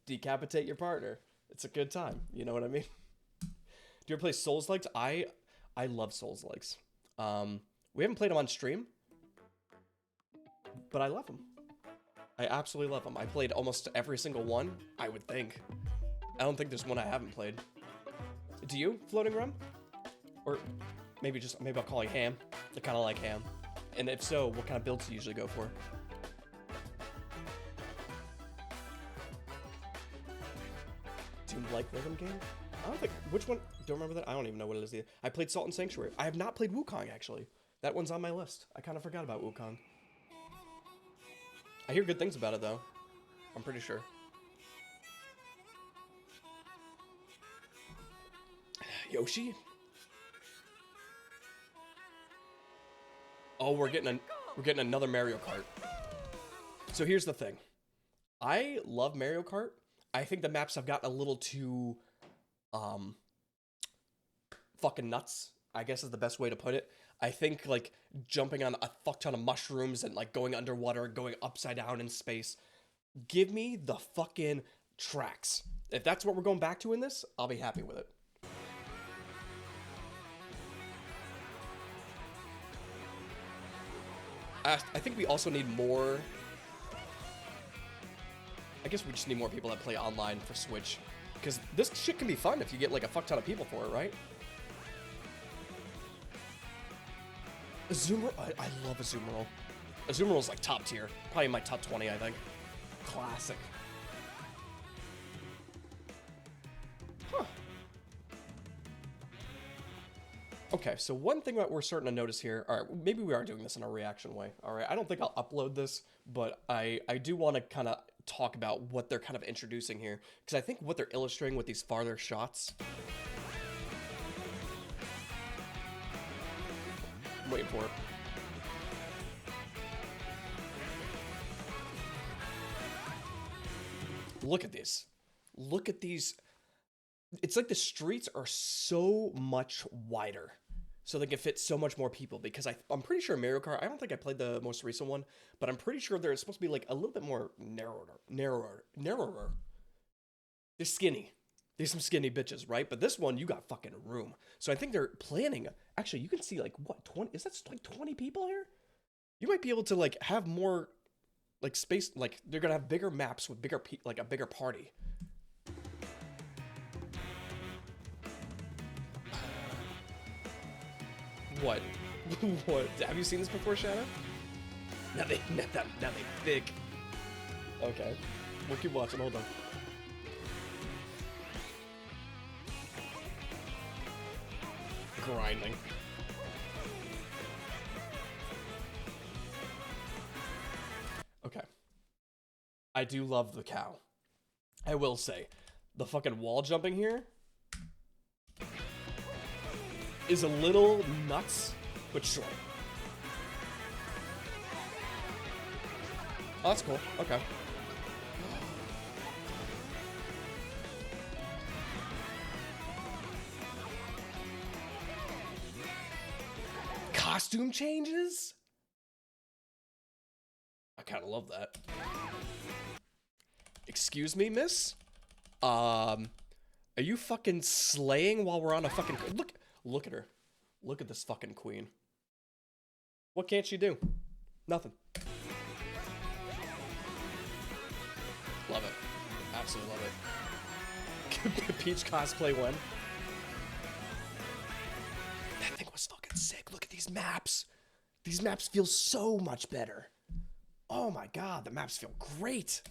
decapitate your partner. It's a good time. You know what I mean? Do you ever play Souls-likes? I love Souls-likes. We haven't played them on stream, but I love them. I absolutely love them. I played almost every single one, I would think. I don't think there's one I haven't played. Do you, Floating Rum? Or maybe I'll call you Ham. I kind of like Ham. And if so, what kind of builds do you usually go for? Do you like rhythm game? I don't think, which one? Don't remember that? I don't even know what it is either. I played Salt and Sanctuary. I have not played Wukong, actually. That one's on my list. I kind of forgot about Wukong. I hear good things about it, though. I'm pretty sure. Yoshi? Oh, we're getting another Mario Kart. So here's the thing. I love Mario Kart. I think the maps have gotten a little too fucking nuts, I guess is the best way to put it. I think like jumping on a fuck ton of mushrooms and like going underwater, going upside down in space. Give me the fucking tracks. If that's what we're going back to in this, I'll be happy with it. I think we also need more. I guess we just need more people that play online for Switch. Because this shit can be fun if you get like a fuck ton of people for it, right? Azumarill, I love Azumarill. Azumarill's like top tier. Probably in my top 20, I think. Classic. Huh. Okay, so one thing that we're starting to notice here, all right, maybe we are doing this in a reaction way, all right? I don't think I'll upload this, but I do want to kind of talk about what they're kind of introducing here, because I think what they're illustrating with these farther shots. I'm waiting for it. Look at this. Look at these. It's like the streets are so much wider, so they can fit so much more people, because I'm pretty sure Mario Kart, I don't think I played the most recent one, but I'm pretty sure they're supposed to be like a little bit more narrower. They're skinny. There's some skinny bitches, right? But this one, you got fucking room. So I think they're planning, actually, you can see like, what, 20, is that like 20 people here? You might be able to like have more like space, like they're gonna have bigger maps with bigger, like a bigger party. What? What? Have you seen this before, Shadow? Now they thick. Okay. We'll keep watching, hold on. Grinding. Okay. I do love the cow. I will say, the fucking wall jumping here is a little nuts, but sure. Oh, that's cool. Okay. Costume changes? I kind of love that. Excuse me, miss? Are you fucking slaying while we're on a fucking... Look at her. Look at this fucking queen. What can't she do? Nothing. Love it. Absolutely love it. Peach cosplay when? That thing was fucking sick. Look at these maps. These maps feel so much better. Oh my god, the maps feel great.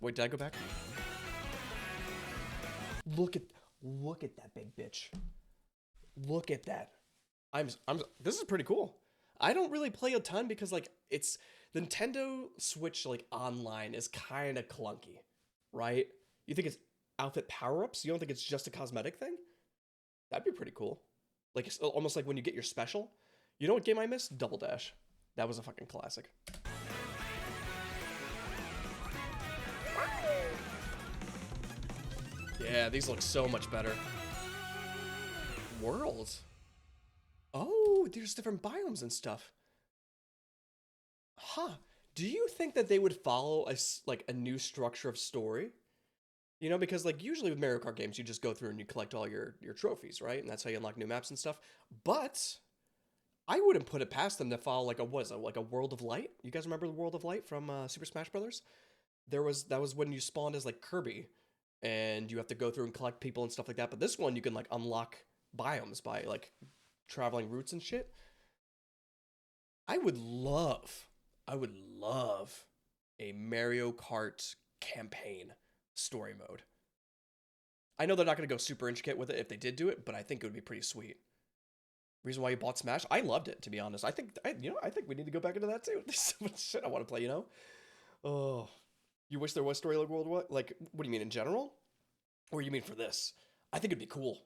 Wait, did I go back? Look at that big bitch. Look at that. This is pretty cool. I don't really play a ton because like it's Nintendo Switch like online is kind of clunky, right? You think it's outfit power-ups? You don't think it's just a cosmetic thing? That'd be pretty cool. Like it's almost like when you get your special. You know what game I missed? Double Dash. That was a fucking classic. Yeah, these look so much better. Worlds. Oh, there's different biomes and stuff. Huh. Do you think that they would follow a new structure of story? You know, because like usually with Mario Kart games, you just go through and you collect all your trophies, right? And that's how you unlock new maps and stuff. But I wouldn't put it past them to follow like a World of Light. You guys remember the World of Light from Super Smash Brothers? That was when you spawned as like Kirby, and you have to go through and collect people and stuff like that. But this one you can like unlock biomes by like traveling routes and shit. I would love, I would love a Mario Kart campaign story mode. I know they're not going to go super intricate with it if they did do it, but I think it would be pretty sweet. Reason why you bought Smash? I loved it, to be honest. I think we need to go back into that too. There's so much shit I want to play, you know? Oh, you wish there was story like World War? Like, what do you mean in general? Or you mean for this? I think it'd be cool.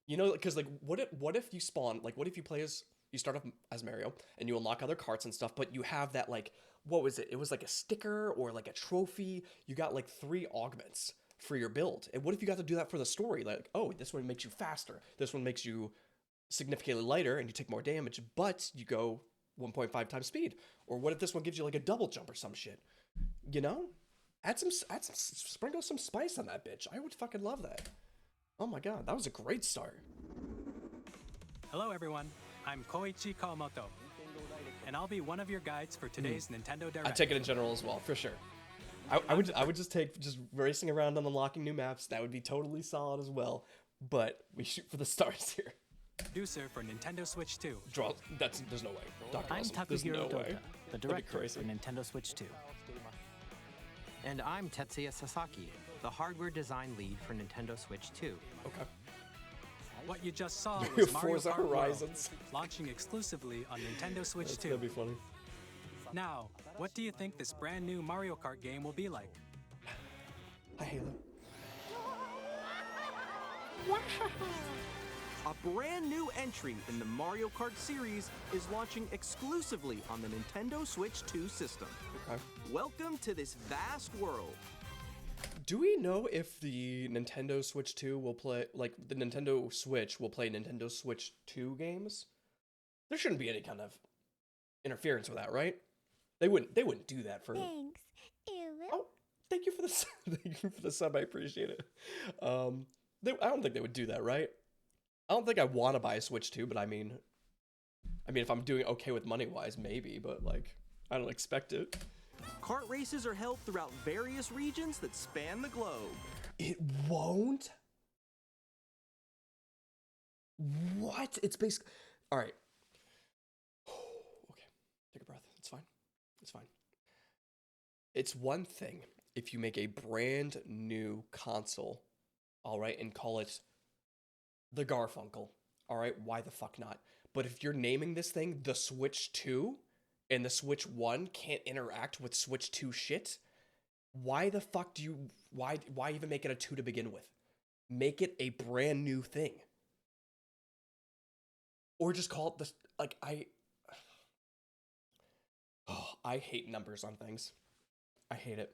You know, because like, what if you spawn? Like, what if you play as you start off as Mario and you unlock other carts and stuff, but you have that like, what was it? It was like a sticker or like a trophy. You got like 3 augments for your build. And what if you got to do that for the story? Like, oh, this one makes you faster. This one makes you significantly lighter and you take more damage, but you go 1.5 times speed. Or what if this one gives you like a double jump or some shit? You know? Sprinkle some spice on that bitch. I would fucking love that. Oh my god, that was a great start. Hello everyone, I'm Koichi Kawamoto, and I'll be one of your guides for today's Nintendo Direct. I'd take it in general as well, for sure. I would just take racing around and unlocking new maps. That would be totally solid as well. But we shoot for the stars here. Producer for Nintendo Switch 2. There's no way. Dr. I'm Awesome, Takuhiro no way. Dota, the director for Nintendo Switch 2. And I'm Tetsuya Sasaki, the hardware design lead for Nintendo Switch 2. Okay. What you just saw was Mario Forza Kart Horizons. World, launching exclusively on Nintendo Switch That's 2. gonna be funny. Now, what do you think this brand new Mario Kart game will be like? Hi, Halo. A brand new entry in the Mario Kart series is launching exclusively on the Nintendo Switch 2 system. Okay. Welcome to this vast world. Do we know if the Nintendo Switch 2 will play, like, the Nintendo Switch will play Nintendo Switch 2 games? There shouldn't be any kind of interference with that, right? They wouldn't do that for... Thanks. Oh, thank you for the thank you for the sub. I appreciate it. I don't think they would do that, right? I don't think I want to buy a Switch 2, but I mean, if I'm doing okay with money-wise, maybe, but like, I don't expect it. Kart races are held throughout various regions that span the globe. It won't? What? It's basically... All right. Okay. Take a breath. It's fine. It's fine. It's one thing if you make a brand new console, all right, and call it the Garfunkel, all right? Why the fuck not? But if you're naming this thing the Switch 2 and the Switch 1 can't interact with Switch 2 shit, why the fuck do you... Why even make it a 2 to begin with? Make it a brand new thing. Or just call it the... Like, I hate numbers on things. I hate it.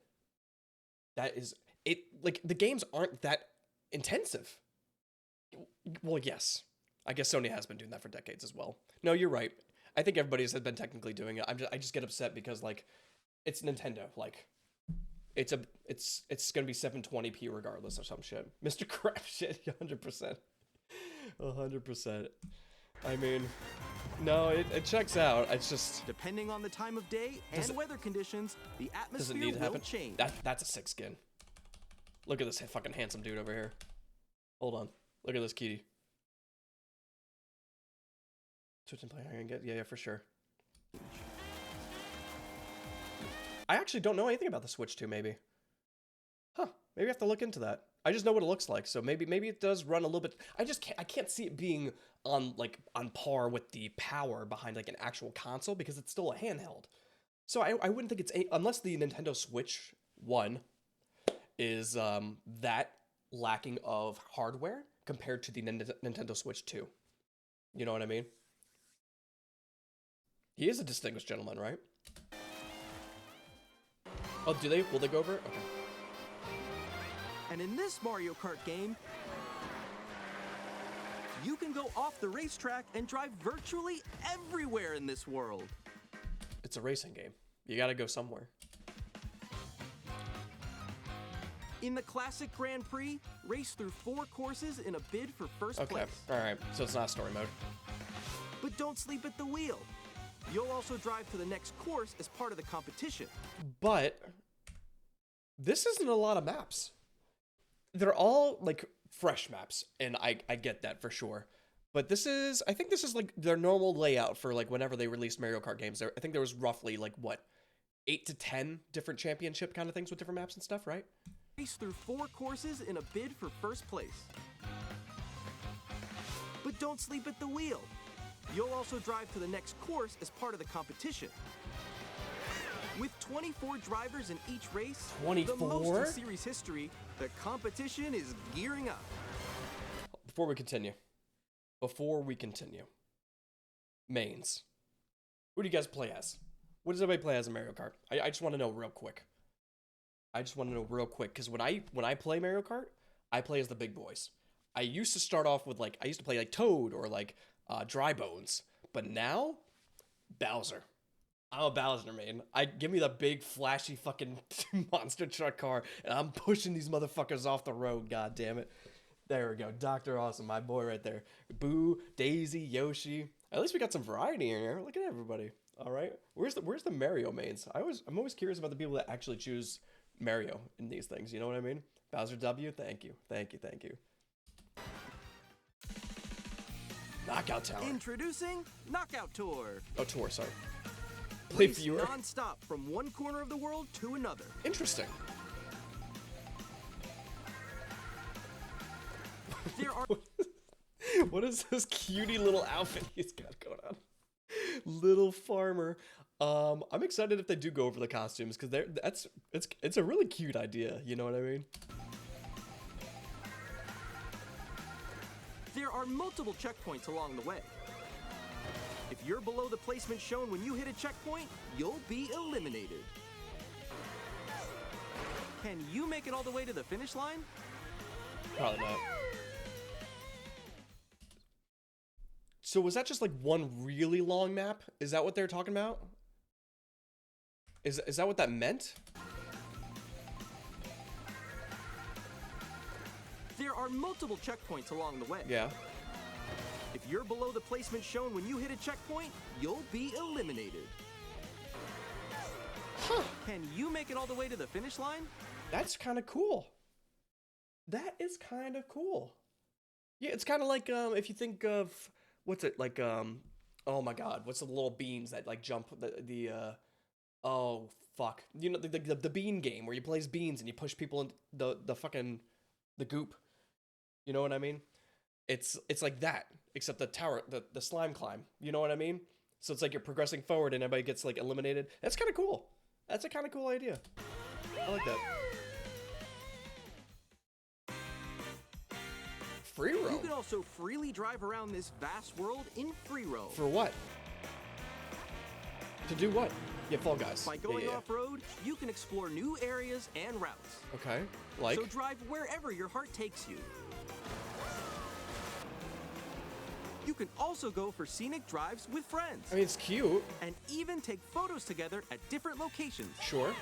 That is... It, like, the games aren't that intensive. Well, yes. I guess Sony has been doing that for decades as well. No, you're right. I think everybody has been technically doing it. I just get upset because, like, it's Nintendo. Like, it's gonna be 720p regardless or some shit. Mr. Crap shit, 100%. 100%. I mean, no, it checks out. It's just... Depending on the time of day and weather conditions, the Does it atmosphere need to will happen? change. That's a sick skin. Look at this fucking handsome dude over here. Hold on. Look at this kitty. Switch and play. I can get... Yeah, for sure. I actually don't know anything about the Switch 2, maybe. Huh. Maybe I have to look into that. I just know what it looks like, so maybe it does run a little bit... I can't see it being on par with the power behind, like, an actual console, because it's still a handheld. So I wouldn't think it's... Unless the Nintendo Switch 1 is that lacking of hardware compared to the Nintendo Switch 2. You know what I mean? He is a distinguished gentleman, right? Oh, will they go over it? Okay. And in this Mario Kart game, you can go off the racetrack and drive virtually everywhere in this world. It's a racing game. You gotta go somewhere. In the classic Grand Prix, race through 4 courses in a bid for first Okay, place. alright, so it's not story mode. But don't sleep at the wheel. You'll also drive to the next course as part of the competition. But this isn't a lot of maps. They're all like fresh maps, and I get that for sure. But I think this is like their normal layout for like whenever they released Mario Kart games. I think there was roughly like what, 8 to 10 different championship kind of things with different maps and stuff, right? Race through 4 courses in a bid for first place. But don't sleep at the wheel. You'll also drive to the next course as part of the competition. With 24 drivers in each race, 24? the most in series history, the competition is gearing up. Before we continue, mains. Who do you guys play as? What does everybody play as in Mario Kart? I just want to know real quick. Because when I play Mario Kart, I play as the big boys. I used to start off with I used to play like Toad or like Dry Bones, but now Bowser. I'm a Bowser main. Give me the big flashy fucking monster truck car, and I'm pushing these motherfuckers off the road. God damn it! There we go, Dr. Awesome, my boy right there. Boo, Daisy, Yoshi. At least we got some variety in here. Look at everybody. All right, where's the Mario mains? I'm always curious about the people that actually choose Mario in these things. You know what I mean? Bowser W. Thank you. Knockout Tower. Introducing Knockout Tour. Oh, tour. Sorry. Play Race viewer. non-stop from one corner of the world to another. Interesting. There are What is this cutie little outfit he's got going on? Little farmer. I'm excited if they do go over the costumes because it's a really cute idea. You know what I mean? There are multiple checkpoints along the way. If you're below the placement shown when you hit a checkpoint, you'll be eliminated. Can you make it all the way to the finish line? Probably not. So was that just like one really long map? Is that what they're talking about? Is that what that meant? There are multiple checkpoints along the way. Yeah. If you're below the placement shown when you hit a checkpoint, you'll be eliminated. Huh. Can you make it all the way to the finish line? That's kind of cool. That is kind of cool. Yeah, it's kind of like if you think of what's it like oh my god, what's the little beans that like jump oh fuck. You know the bean game where you play as beans and you push people in the fucking the goop. You know what I mean? It's like that, except the tower, the slime climb. You know what I mean? So it's like you're progressing forward and everybody gets like eliminated. That's kind of cool. That's a kind of cool idea. I like that. Free roam? You can also freely drive around this vast world in free roam. For what? To do what? Yeah, Fall Guys. By going yeah. off-road, you can explore new areas and routes. Okay, like? So drive wherever your heart takes you. You can also go for scenic drives with friends. I mean, it's cute. And even take photos together at different locations. Sure.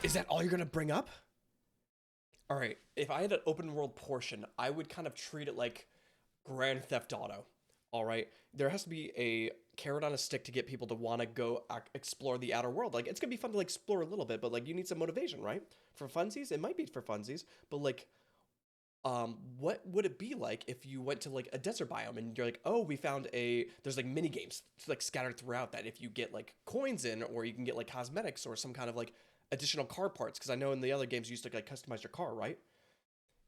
Is that all you're gonna bring up? All right, if I had an open world portion, I would kind of treat it like Grand Theft Auto. All right, there has to be a carrot on a stick to get people to want to go explore the outer world. Like, it's gonna be fun to like explore a little bit, but like you need some motivation, right? For funsies, it might be for funsies, but like, what would it be like if you went to like a desert biome and you're like, oh, we found there's like mini games like scattered throughout that if you get like coins in, or you can get like cosmetics or some kind of like additional car parts, because I know in the other games you used to like customize your car, right?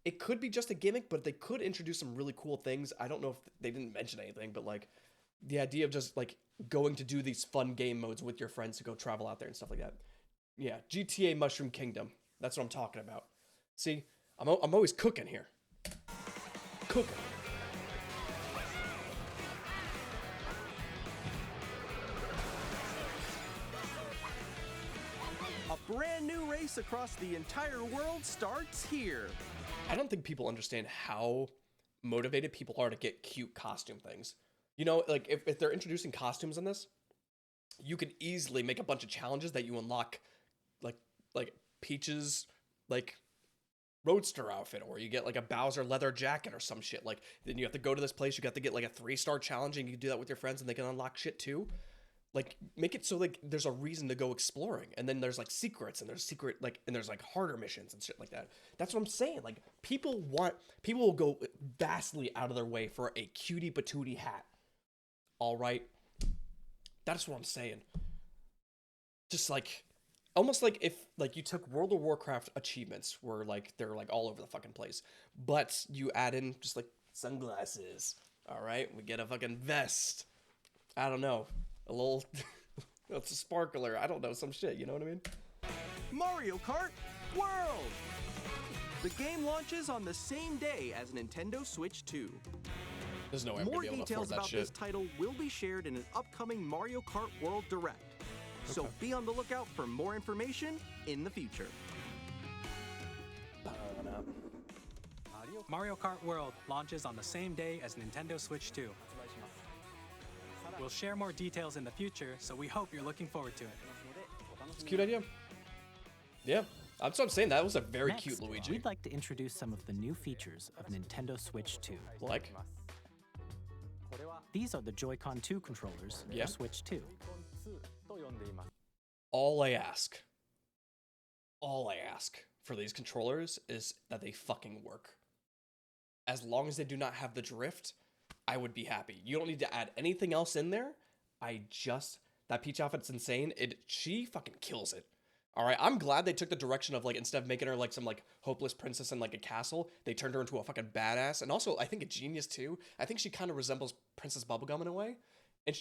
It could be just a gimmick, but they could introduce some really cool things. I don't know if they didn't mention anything, but like the idea of just like going to do these fun game modes with your friends to go travel out there and stuff like that. Yeah, GTA Mushroom Kingdom. That's what I'm talking about. See, I'm always cooking here. Cooking. A brand new race across the entire world starts here. I don't think people understand how motivated people are to get cute costume things. You know, like if they're introducing costumes in this, you could easily make a bunch of challenges that you unlock like Peach's like Roadster outfit, or you get like a Bowser leather jacket or some shit. Like then you have to go to this place, you got to get like a 3-star challenge, and you can do that with your friends and they can unlock shit too. Like make it so like there's a reason to go exploring, and then there's like secrets, and there's secret like, and there's like harder missions and shit like that. That's what I'm saying. Like people will go vastly out of their way for a cutie patootie hat. All right, that's what I'm saying. Just like almost like if like you took World of Warcraft achievements where like they're like all over the fucking place, but you add in just like sunglasses. All right, we get a fucking vest. I don't know, a little it's a sparkler. I don't know, some shit. You know what I mean? Mario Kart World! The game launches on the same day as Nintendo Switch 2. There's no way I'm More gonna be able to afford details that about shit. this title will be shared in an upcoming Mario Kart World Direct. So Okay. be on the lookout for more information in the future. Mario Kart World launches on the same day as Nintendo Switch 2. We'll share more details in the future, so we hope you're looking forward to it. It's a cute idea. Yeah, that's what I'm saying. That was a very Next, cute Luigi. we'd like to introduce some of the new features of Nintendo Switch 2. Like, These are the Joy-Con 2 controllers Yeah. for Switch 2. all I ask for these controllers is that they fucking work. As long as they do not have the drift, I would be happy. You don't need to add anything else in there. That Peach outfit's insane. She fucking kills it. All right, I'm glad they took the direction of like, instead of making her like some like hopeless princess in like a castle, they turned her into a fucking badass. And also, I think a genius too. I think she kind of resembles Princess Bubblegum in a way. And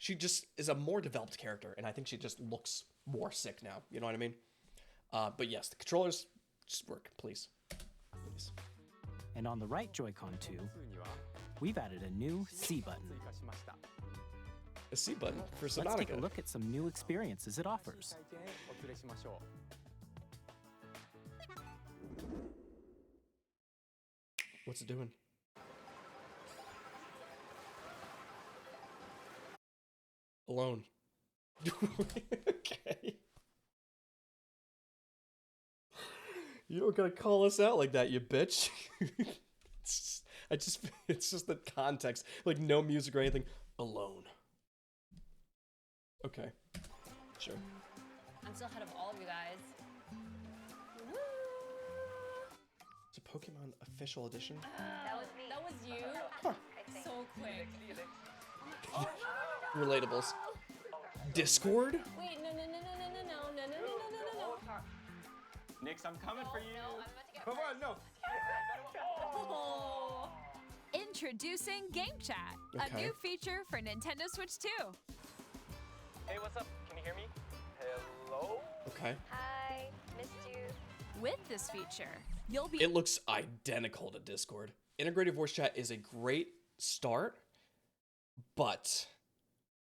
she just is a more developed character, and I think she just looks more sick now. You know what I mean? But yes, the controllers just work, please. Please. And on the right Joy-Con 2, we've added a new C button. A C button for Let's take a Subnautica. look at some new experiences it offers. What's it doing? Alone. Okay. You don't gotta call us out like that, you bitch. It's just the context. Like, no music or anything. Alone. Okay. Sure. I'm still ahead of all of you guys. Woo! It's a Pokemon official edition. That was you. Huh. So quick. Relatables. Discord? Wait, no. Nix, I'm coming for you. No, I'm about to get Come on, no. Oh. Introducing Game Chat, a Okay. new feature for Nintendo Switch 2. Hey, what's up? Can you hear me? Hello? Okay. Hi, missed you. With this feature, you'll be It looks identical to Discord. Integrated voice chat is a great start, but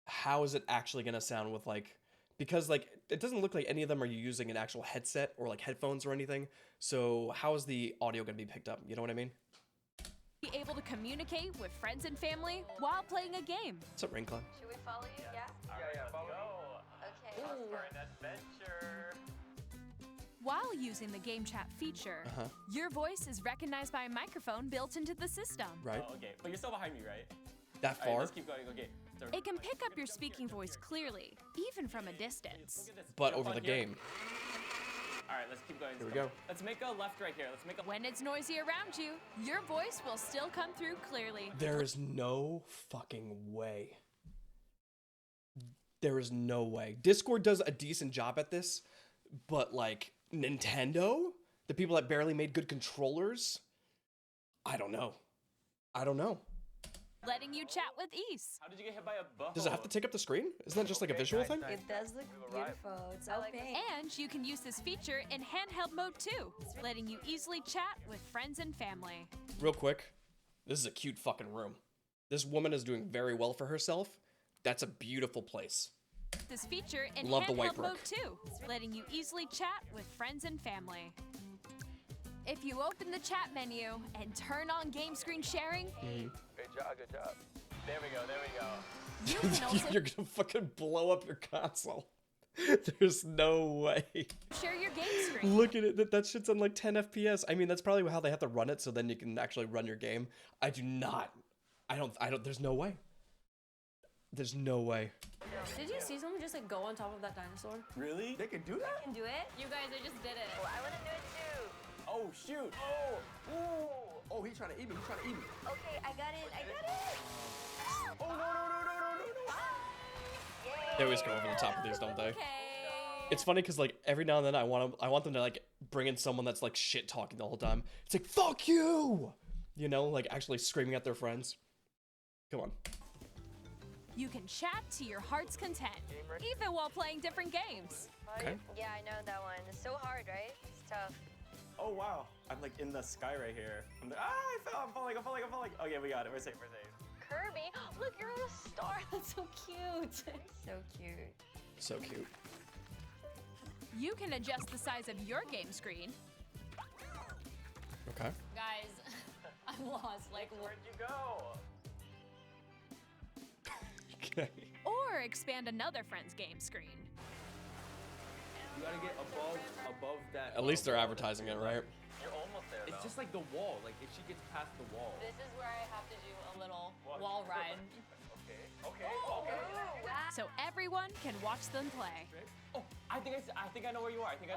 how is it actually going to sound with like, because like it doesn't look like any of them are using an actual headset or like headphones or anything. So how is the audio going to be picked up? You know what I mean? able to communicate with friends and family while playing a game. What's up, Rainclon? Should we follow you? Yeah? Yeah, follow me. Okay. Off for an adventure. While using the Game Chat feature, your voice is recognized by a microphone built into the system. Right? Oh, okay. But you're still behind me, right? That All right, far? let's keep going. Okay. So It can pick up your speaking voice clearly, even from a distance. look at this. But Jump over on the here. game. All right, let's keep going. Here we go. Let's make a left right here. Let's make a. When it's noisy around you, your voice will still come through clearly. There is no fucking way. There is no way. Discord does a decent job at this, but like Nintendo, the people that barely made good controllers, I don't know. I don't know. Letting you chat with ease. How did you get hit by a bow? Does it have to take up the screen? Isn't that just like a visual thing? It does look beautiful. It's opaque. And you can use this feature in handheld mode too, letting you easily chat with friends and family. Real quick, this is a cute fucking room. This woman is doing very well for herself. That's a beautiful place. This feature in Love the white handheld mode brick. too, letting you easily chat with friends and family. If you open the chat menu and turn on game screen sharing, Good job. Good job. There we go. There we go. you can also You're gonna fucking blow up your console. There's no way. Share your game screen. Look at it. That shit's on like 10 FPS. I mean, that's probably how they have to run it, so then you can actually run your game. I don't, there's no way. There's no way. Did you see someone just like go on top of that dinosaur? Really? They can do that? Can do it? You guys, I just did it. I want to do it too. Oh, shoot. Oh. Ooh. Oh, he's trying to eat me. He's trying to eat me. Okay, I got it. I got it. Oh, no. They always go over the top of these, don't they? Okay. It's funny because like every now and then I want them to like bring in someone that's like shit talking the whole time. It's like fuck you, you know, like actually screaming at their friends. Come on. You can chat to your heart's content, even while playing different games. Okay. Yeah, I know that one. It's so hard, right? It's tough. Oh, wow. I'm like in the sky right here. I'm like, I fell. I'm falling. Okay, we got it. We're safe. Kirby, look, you're on a star. That's so cute. So cute. So cute. You can adjust the size of your game screen, Okay. Guys, I'm lost. Like, Where'd you go? Okay. or expand another friend's game screen. You gotta get above that. At least they're advertising it, right? You're almost there, It's just like the wall. Like if she gets past the wall. this is where I have to do a little wall ride. Okay. So everyone can watch them play. Oh, I think I know where you are. Wait.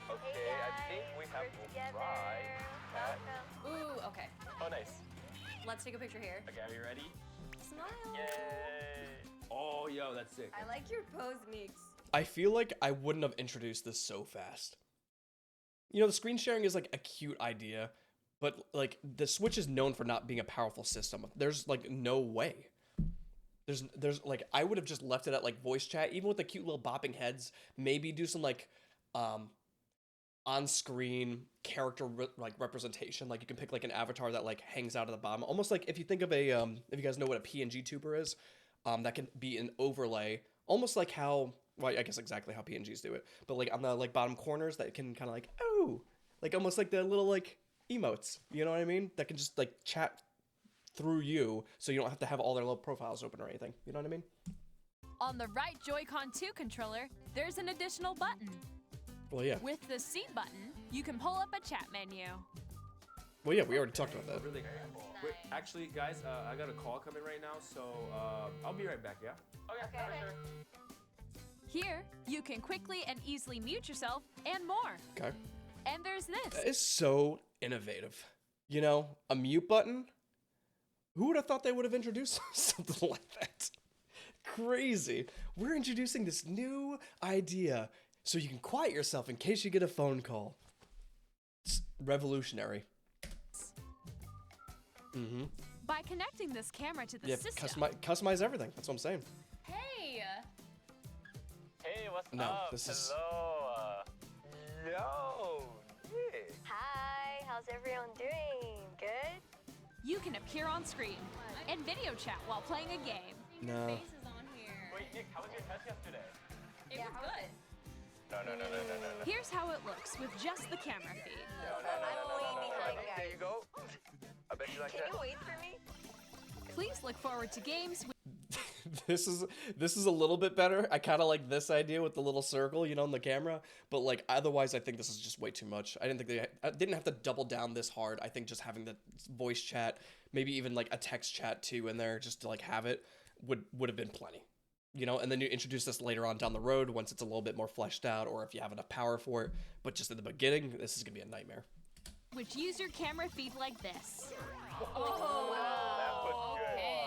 Okay, I think we have to try that. Ooh, okay. Oh, nice. Let's take a picture here. Okay, are you ready? Smile. Yay. Oh, yo, that's sick. I like your pose mix. I feel like I wouldn't have introduced this so fast. You know, the screen sharing is like a cute idea, but like the Switch is known for not being a powerful system. There's like no way. There's like I would have just left it at like voice chat, even with the cute little bopping heads. Maybe do some like on-screen character representation. Like you can pick like an avatar that like hangs out at the bottom, almost like if you think of a if you guys know what a PNG tuber is, that can be an overlay, almost like how. Well, I guess exactly how PNGs do it, but like on the like bottom corners that can kind of like like almost like the little like emotes, you know what I mean? That can just like chat through you, so you don't have to have all their little profiles open or anything. You know what I mean? On the right Joy-Con 2 controller, there's an additional button. Well, yeah. With the seat button, you can pull up a chat menu. Well, yeah, we already talked about that. Really. Wait, actually, guys, I got a call coming right now, so I'll be right back. Yeah. Okay. Sure. Here, you can quickly and easily mute yourself and more. Okay. And there's That this. is so innovative. You know, a mute button. Who would have thought they would have introduced something like that? Crazy. We're introducing this new idea so you can quiet yourself in case you get a phone call. It's revolutionary. Mm-hmm. By connecting this camera to the Yeah, system, customize everything. That's what I'm saying. Hey. Hey, what's No, up? this is- Hello. Yo. Hey. Hi, how's everyone doing? Good? you can appear on screen and video chat while playing a game. No. Face is on here. Wait, Nick, how was your test yesterday? It was good. No. Here's how it looks with just the camera feed. I'm way behind, There guys. you go. I bet you like Can that. you wait for me? Please look forward to games This is a little bit better. I kind of like this idea with the little circle, you know, in the camera. But like otherwise, I think this is just way too much. I didn't have to double down this hard. I think just having the voice chat, maybe even like a text chat too in there, just to like have it would have been plenty. You know, and then you introduce this later on down the road once it's a little bit more fleshed out, or if you have enough power for it. But just at the beginning, this is gonna be a nightmare. which use your camera feed like this. That was good. Okay.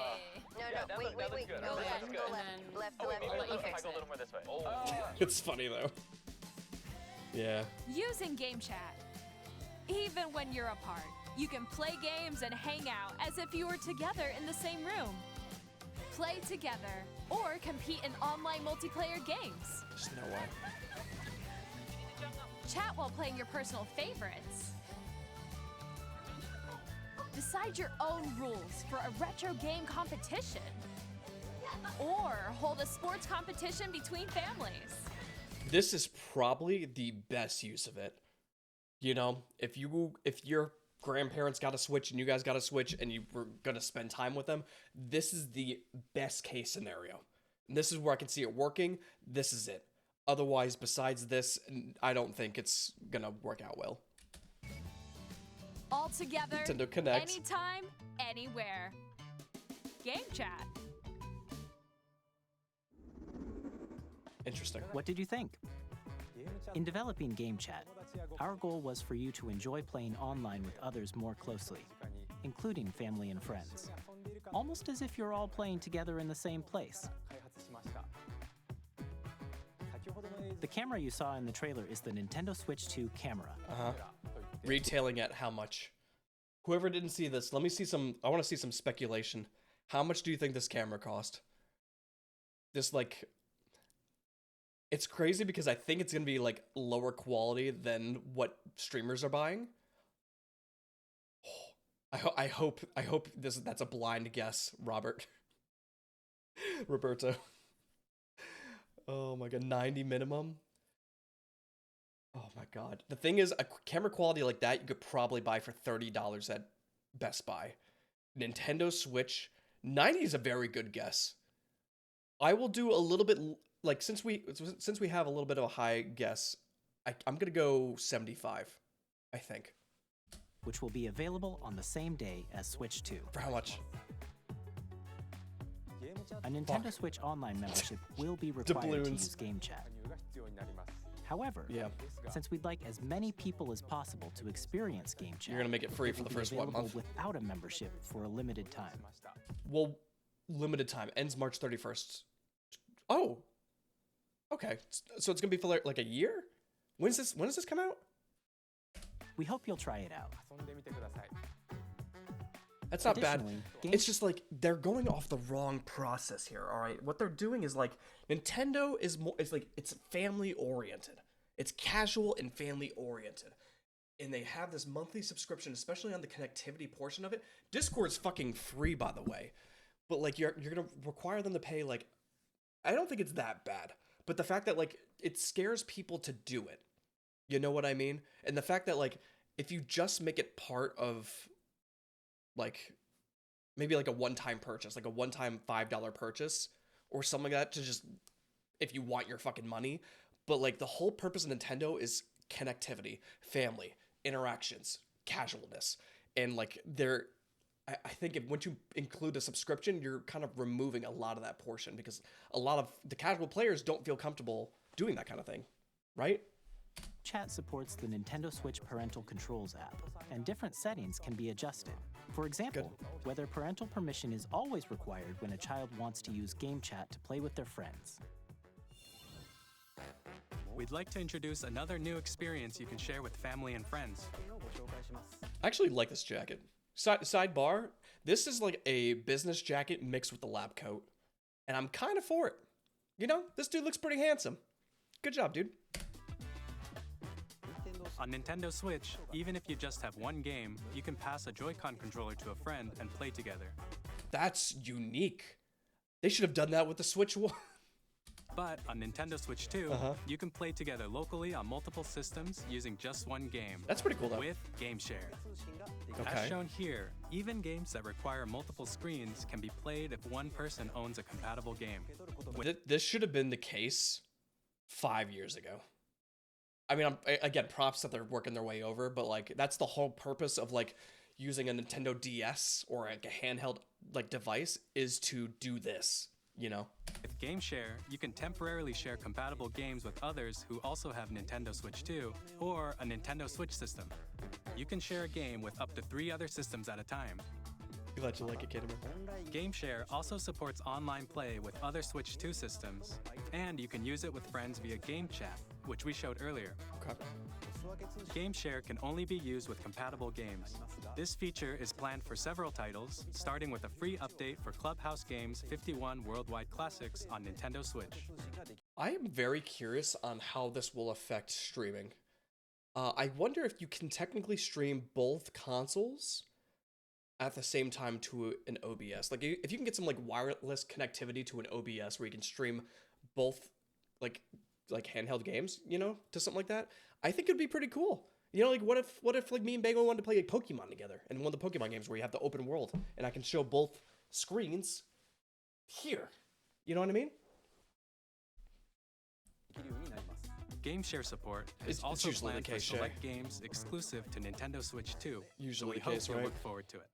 No, Yeah, that wait, looks wait. good. Go That left, looks go good. left. And then- Left, Oh, wait, left, maybe I'll let you if I fix go a it. little more this way. Oh. It's funny though. Yeah. Using game chat. Even when you're apart, you can play games and hang out as if you were together in the same room. Play together or compete in online multiplayer games. Just no way. Chat while playing your personal favorites. Decide your own rules for a retro game competition. Or hold a sports competition between families. This is probably the best use of it. You know, if your grandparents got a Switch and you guys got a Switch and you were gonna spend time with them, this is the best case scenario. And this is where I can see it working. This is it. Otherwise, besides this, I don't think it's gonna work out well. All together, Nintendo Connect. anytime, anywhere. Game chat. Interesting. What did you think? In developing Game Chat, our goal was for you to enjoy playing online with others more closely, including family and friends, almost as if you're all playing together in the same place. The camera you saw in the trailer is the Nintendo Switch 2 camera. Retailing at how much? Whoever didn't see this, let me see some. I want to see some speculation. How much do you think this camera cost? This, like, it's crazy because I think it's gonna be like lower quality than what streamers are buying. I hope that's a blind guess, Roberto. Oh my god, 90 minimum. Oh my god. The thing is, a camera quality like that you could probably buy for $30 at Best Buy. Nintendo Switch, 90 is a very good guess. I will do a little bit, like, since we have a little bit of a high guess, I'm gonna go 75, I think. Which will be available on the same day as Switch 2. For how much? A Nintendo Switch Online membership will be required to Doubloons. use Game Chat. However, Yeah. since we'd like as many people as possible to experience Game Chat, You're gonna make it free for will the be first available month? without a membership for a limited time. Well, limited time ends March 31st. Oh, okay. So it's gonna be for like a year. When does this come out? We hope you'll try it out. That's not bad. Additionally, It's just like they're going off the wrong process here. All right, what they're doing is like Nintendo is more. It's like it's family oriented. It's casual and family oriented, and they have this monthly subscription, especially on the connectivity portion of it. Discord's fucking free, by the way, but like you're gonna require them to pay like. I don't think it's that bad, but the fact that like it scares people to do it. You know what I mean? And the fact that like if you just make it part of like maybe like a one-time purchase, like a one-time $5 purchase or something like that to just if you want your fucking money. But like the whole purpose of Nintendo is connectivity, family, interactions, casualness. And like I think once you include a subscription, you're kind of removing a lot of that portion because a lot of the casual players don't feel comfortable doing that kind of thing, right? Chat supports the Nintendo Switch Parental Controls app, and different settings can be adjusted. For example, whether parental permission is always required when a child wants to use Game Chat to play with their friends. We'd like to introduce another new experience you can share with family and friends. I actually like this jacket. Sidebar, this is like a business jacket mixed with the lab coat, and I'm kind of for it. You know, this dude looks pretty handsome. Good job, dude. On Nintendo Switch, even if you just have one game, you can pass a Joy-Con controller to a friend and play together. That's unique. They should have done that with the Switch 1. But on Nintendo Switch 2, you can play together locally on multiple systems using just one game. That's pretty cool, though. With Game Share. Okay. As shown here, even games that require multiple screens can be played if one person owns a compatible game. This should have been the case 5 years ago. I mean, again, props that they're working their way over, but like that's the whole purpose of like using a Nintendo DS or like a handheld like device is to do this, you know? With Game Share, you can temporarily share compatible games with others who also have Nintendo Switch 2 or a Nintendo Switch system. You can share a game with up to 3 other systems at a time. Glad you like it, Kidman. Game Share also supports online play with other Switch 2 systems, and you can use it with friends via Game Chat, which we showed earlier. Okay. Game Share can only be used with compatible games. This feature is planned for several titles, starting with a free update for Clubhouse Games 51 Worldwide Classics on Nintendo Switch. I am very curious on how this will affect streaming. I wonder if you can technically stream both consoles at the same time to an OBS. Like if you can get some like wireless connectivity to an OBS where you can stream both like handheld games, you know, to something like that, I think it'd be pretty cool. You know, like what if like me and Bango wanted to play like Pokemon together and one of the Pokemon games where you have the open world and I can show both screens here. You know what I mean? Game share support is It's also usually planned the for case, Shay. select games exclusive to Nintendo Switch 2. Usually so we the hope case, you'll right? look forward to it.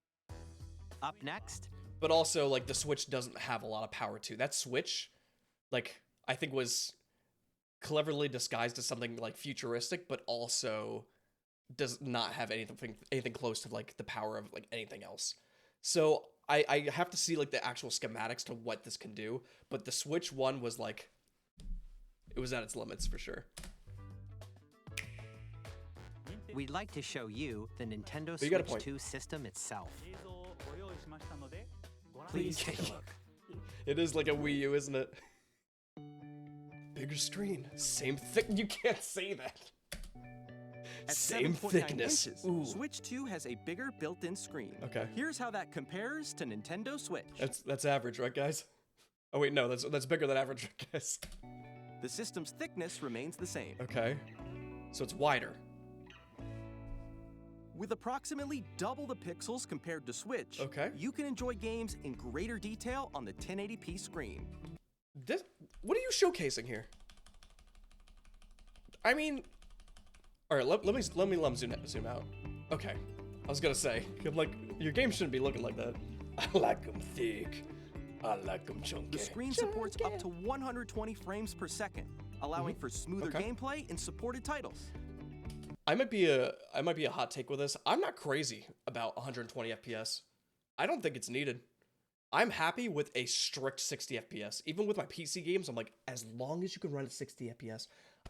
Up next, But also, like, the Switch doesn't have a lot of power too. That Switch, like, I think was cleverly disguised as something like futuristic, but also does not have anything close to like the power of like anything else. So I have to see like the actual schematics to what this can do. But the Switch one was like, it was at its limits for sure. we'd like to show you the Nintendo you got a Switch point. 2 system itself. Please take a look. It is like a Wii U, isn't it? Bigger screen, same thick. You can't say that. At Same 7.9 thickness. inches, Ooh. Switch 2 has a bigger built-in screen. Okay. Here's how that compares to Nintendo Switch. That's average, right, guys? Oh wait, no, that's bigger than average, guys. The system's thickness remains the same. Okay, so it's wider. With approximately double the pixels compared to Switch, Okay. you can enjoy games in greater detail on the 1080p screen. What are you showcasing here? I mean, all right. Let me zoom out. Okay, I was gonna say, I'm like, your game shouldn't be looking like that. I like them thick. I like them chunky. The screen supports up to 120 frames per second, allowing for smoother Okay. gameplay in supported titles. I might be a hot take with this. I'm not crazy about 120 FPS. I don't think it's needed. I'm happy with a strict 60 FPS. Even with my PC games, I'm like, as long as you can run at 60 FPS,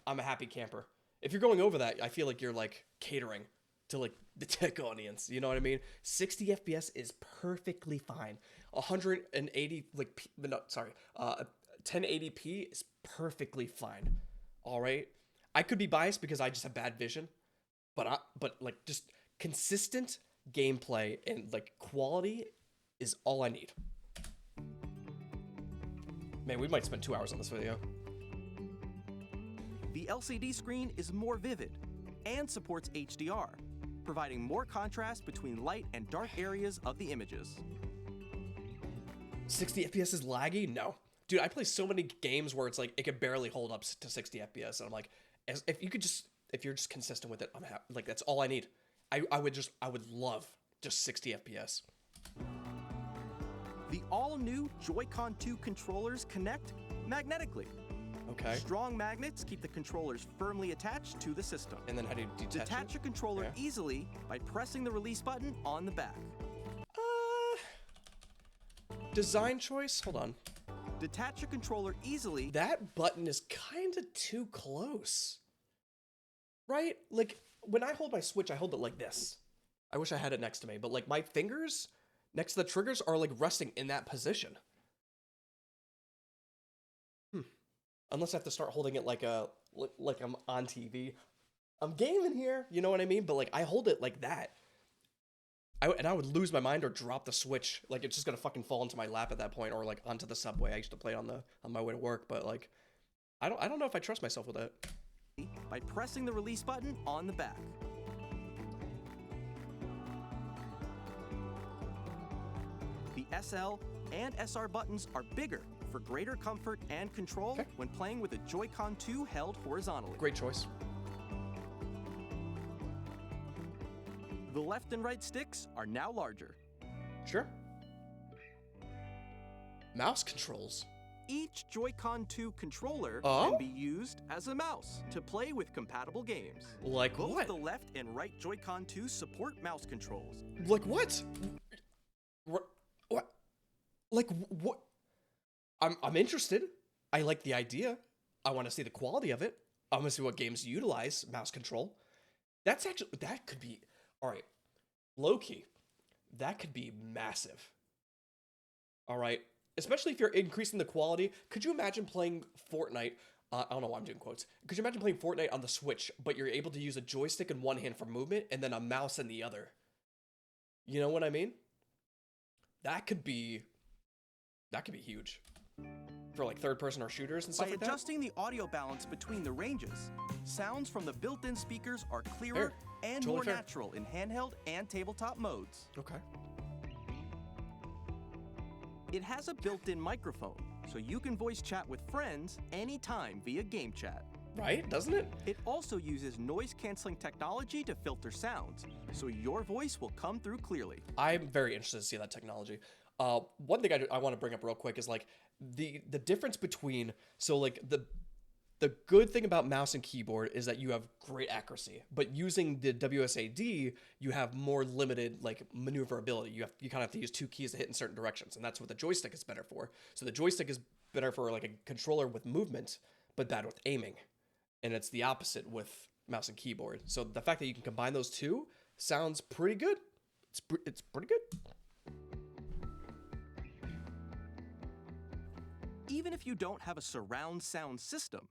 I'm a happy camper. If you're going over that, I feel like you're like catering to like the tech audience. You know what I mean? 60 FPS is perfectly fine. 180 like 1080p is perfectly fine. All right. I could be biased because I just have bad vision, but like just consistent gameplay and like quality is all I need. Man, we might spend 2 hours on this video. The LCD screen is more vivid and supports HDR, providing more contrast between light and dark areas of the images. 60 FPS is laggy? No. Dude, I play so many games where it's like it can barely hold up to 60 FPS, and I'm like, if you're just consistent with it, I'm happy. Like that's all I need. I would love just 60 FPS. The all-new Joy-Con 2 controllers connect magnetically. Okay. Strong magnets keep the controllers firmly attached to the system. And then how do you detach a controller Yeah. easily by pressing the release button on the back. Design choice? Hold on. Detach a controller easily. That button is kind of too close. Right? Like, when I hold my Switch, I hold it like this. I wish I had it next to me, but like my fingers next to the triggers are like resting in that position. Unless I have to start holding it like I'm on TV. I'm gaming here, you know what I mean? But like I hold it like that. I would lose my mind or drop the Switch. Like it's just gonna fucking fall into my lap at that point, or like onto the subway. I used to play it on my way to work, but like I don't know if I trust myself with that. By pressing the release button on the back. The SL and SR buttons are bigger for greater comfort and control when playing with a Joy-Con 2 held horizontally. Great choice. The left and right sticks are now larger. Sure. Mouse controls. Each Joy-Con 2 controller Oh? can be used as a mouse to play with compatible games. Like Both what? the left and right Joy-Con 2 support mouse controls. Like what? What? Like what? I'm interested. I like the idea. I want to see the quality of it. I want to see what games utilize mouse control. That could be all right. Low key, that could be massive. All right, especially if you're increasing the quality. Could you imagine playing Fortnite? I don't know why I'm doing quotes. Could you imagine playing Fortnite on the Switch, but you're able to use a joystick in one hand for movement and then a mouse in the other? You know what I mean? That could be huge for like third person or shooters and stuff By like that. adjusting the audio balance between the ranges, sounds from the built-in speakers are clearer and Totally more fair. natural in handheld and tabletop modes. Okay. It has a built-in microphone, so you can voice chat with friends anytime via game chat. Right? Doesn't it? It also uses noise-canceling technology to filter sounds, so your voice will come through clearly. I'm very interested to see that technology. One thing I want to bring up real quick is like the difference between, so like the good thing about mouse and keyboard is that you have great accuracy, but using the WSAD, you have more limited like maneuverability. You kind of have to use 2 keys to hit in certain directions, and that's what the joystick is better for. So the joystick is better for like a controller with movement, but bad with aiming, and it's the opposite with mouse and keyboard. So the fact that you can combine those two sounds pretty good. It's pretty good. Even if you don't have a surround sound system,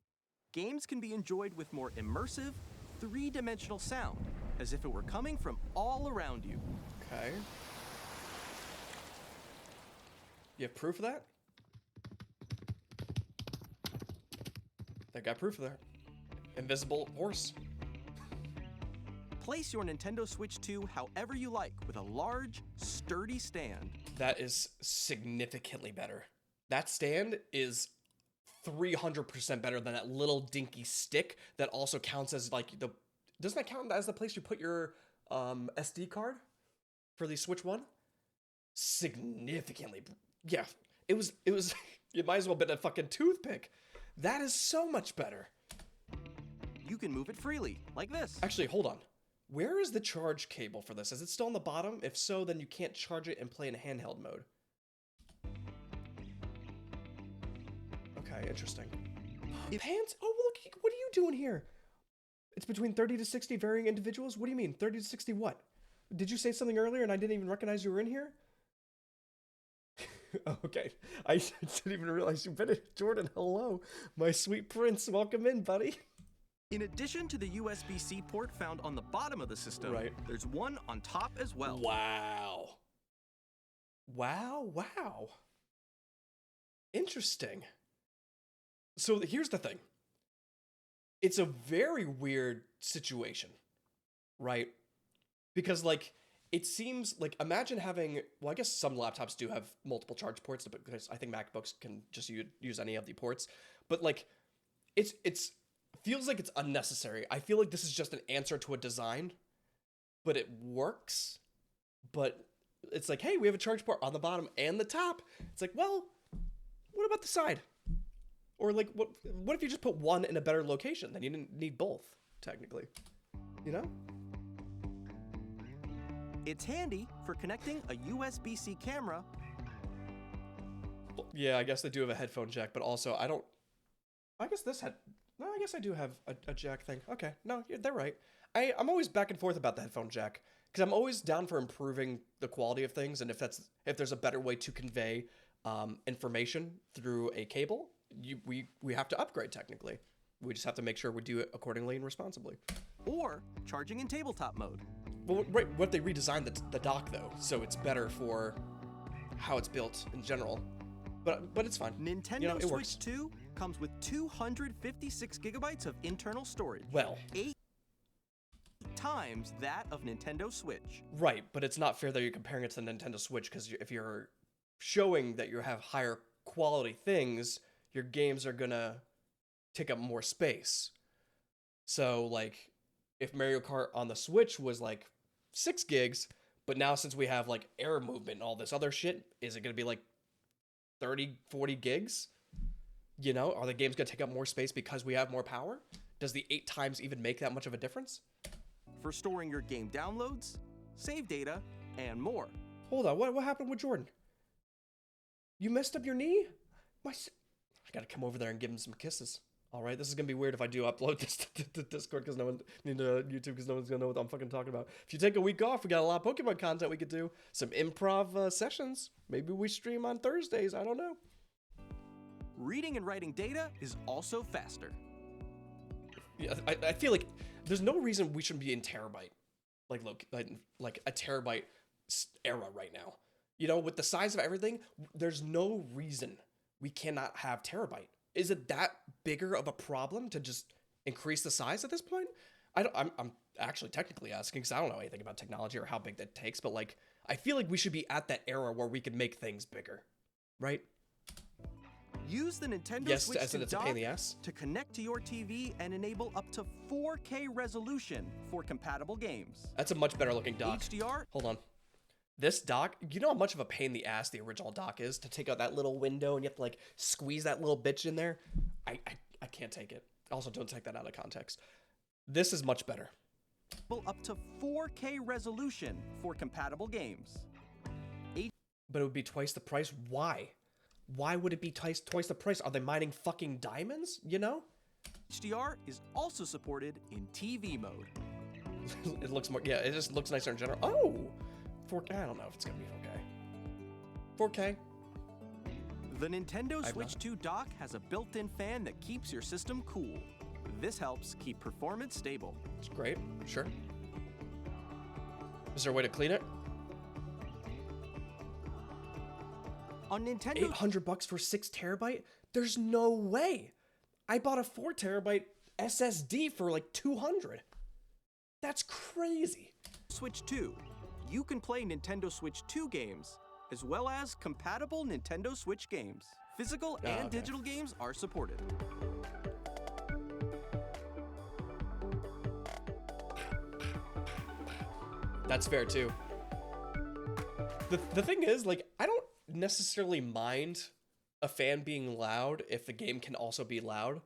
games can be enjoyed with more immersive, 3-dimensional sound, as if it were coming from all around you. Okay. You have proof of that? They got proof of that. Invisible horse. Place your Nintendo Switch 2 however you like with a large, sturdy stand. That is significantly better. That stand is 300% better than that little dinky stick that also counts as like the... Doesn't that count as the place you put your SD card for the Switch 1? Significantly. Yeah, it was you might as well have been a fucking toothpick. That is so much better. You can move it freely, like this. Actually, hold on. Where is the charge cable for this? Is it still on the bottom? If so, then you can't charge it and play in handheld mode. Okay, interesting. Pants? Oh, look, what are you doing here? It's between 30 to 60 varying individuals? What do you mean, 30 to 60 what? Did you say something earlier and I didn't even recognize you were in here? Okay, I didn't even realize you've been in. Jordan, hello. My sweet prince, welcome in, buddy. In addition to the USB-C port found on the bottom of the system, right, there's one on top as well. Wow. Wow. Interesting. So here's the thing. It's a very weird situation, right? Because like, it seems like, imagine having, well, I guess some laptops do have multiple charge ports, because I think MacBooks can just use any of the ports. But like, it's feels like it's unnecessary. I feel like this is just an answer to a design, but it works. But it's like, hey, we have a charge port on the bottom and the top. It's like, well, what about the side? Or like, what if you just put one in a better location? Then you didn't need both, technically. You know? It's handy for connecting a USB-C camera. Yeah, I guess they do have a headphone jack, but also I guess I do have a jack thing. Okay, no, they're right. I'm always back and forth about the headphone jack, because I'm always down for improving the quality of things, and if there's a better way to convey information through a cable, we have to upgrade technically. We just have to make sure we do it accordingly and responsibly. Or charging in tabletop mode. Well, right, what they redesigned the dock though, so it's better for how it's built in general. But it's fine. Nintendo it Switch works. 2 comes with 256 gigabytes of internal storage. Well, 8 times that of Nintendo Switch. Right, but it's not fair that you're comparing it to the Nintendo Switch, because if you're showing that you have higher quality things, your games are gonna take up more space. So like, if Mario Kart on the Switch was like 6 gigs, but now since we have like air movement and all this other shit, is it gonna be like 30, 40 gigs? You know, are the games gonna take up more space because we have more power? Does the 8 times even make that much of a difference? For storing your game downloads, save data, and more. Hold on, what happened with Jordan? You messed up your knee? I gotta come over there and give him some kisses. All right, this is gonna be weird if I do upload this to Discord, because YouTube, because no one's gonna know what I'm fucking talking about. If you take a week off, we got a lot of Pokemon content we could do. Some improv sessions. Maybe we stream on Thursdays. I don't know. Reading and writing data is also faster. Yeah, I feel like there's no reason we shouldn't be in terabyte, like a terabyte era right now. You know, with the size of everything, there's no reason we cannot have terabyte. Is it that bigger of a problem to just increase the size at this point? I'm actually technically asking, because I don't know anything about technology or how big that takes, but like, I feel like we should be at that era where we can make things bigger, right? Use the Nintendo Yes, Switch as in 2 it's a pain in the dock ass. to connect to your TV and enable up to 4K resolution for compatible games. That's a much better looking dock. HDR. Hold on. This dock, you know how much of a pain in the ass the original dock is to take out that little window and you have to like squeeze that little bitch in there? I can't take it. Also, don't take that out of context. This is much better. Up to 4K resolution for compatible games. But it would be twice the price. Why? Why would it be twice the price? Are they mining fucking diamonds? You know? HDR is also supported in TV mode. It looks more, yeah, it just looks nicer in general. Oh! 4K, I don't know if it's gonna be 4K. 4K. The Nintendo I've Switch not. 2 dock has a built-in fan that keeps your system cool. This helps keep performance stable. It's great, sure. Is there a way to clean it? On Nintendo, $800 for 6 terabyte? There's no way. I bought a 4 terabyte SSD for like 200. That's crazy. Switch 2, you can play Nintendo Switch 2 games, as well as compatible Nintendo Switch games. Physical and okay. digital games are supported. That's fair too. The thing is, like, I don't necessarily mind a fan being loud if the game can also be loud.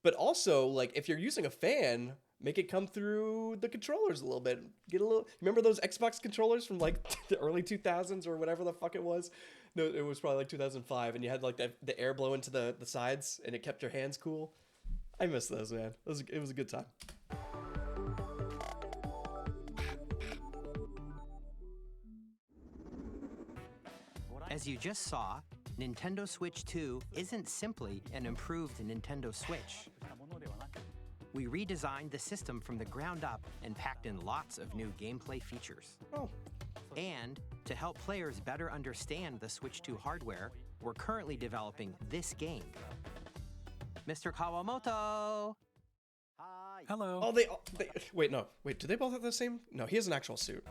But also, like, if you're using a fan, make it come through the controllers a little bit. Get a little. Remember those Xbox controllers from like the early 2000s or whatever the fuck it was? No, it was probably like 2005, and you had like the air blow into the sides, and it kept your hands cool. I miss those, man. It was a good time. As you just saw, Nintendo Switch 2 isn't simply an improved Nintendo Switch. We redesigned the system from the ground up and packed in lots of new gameplay features. Oh. And to help players better understand the Switch 2 hardware, we're currently developing this game. Mr. Kawamoto! Hello. Oh, they wait, no. Wait, do they both have the same? No, he has an actual suit.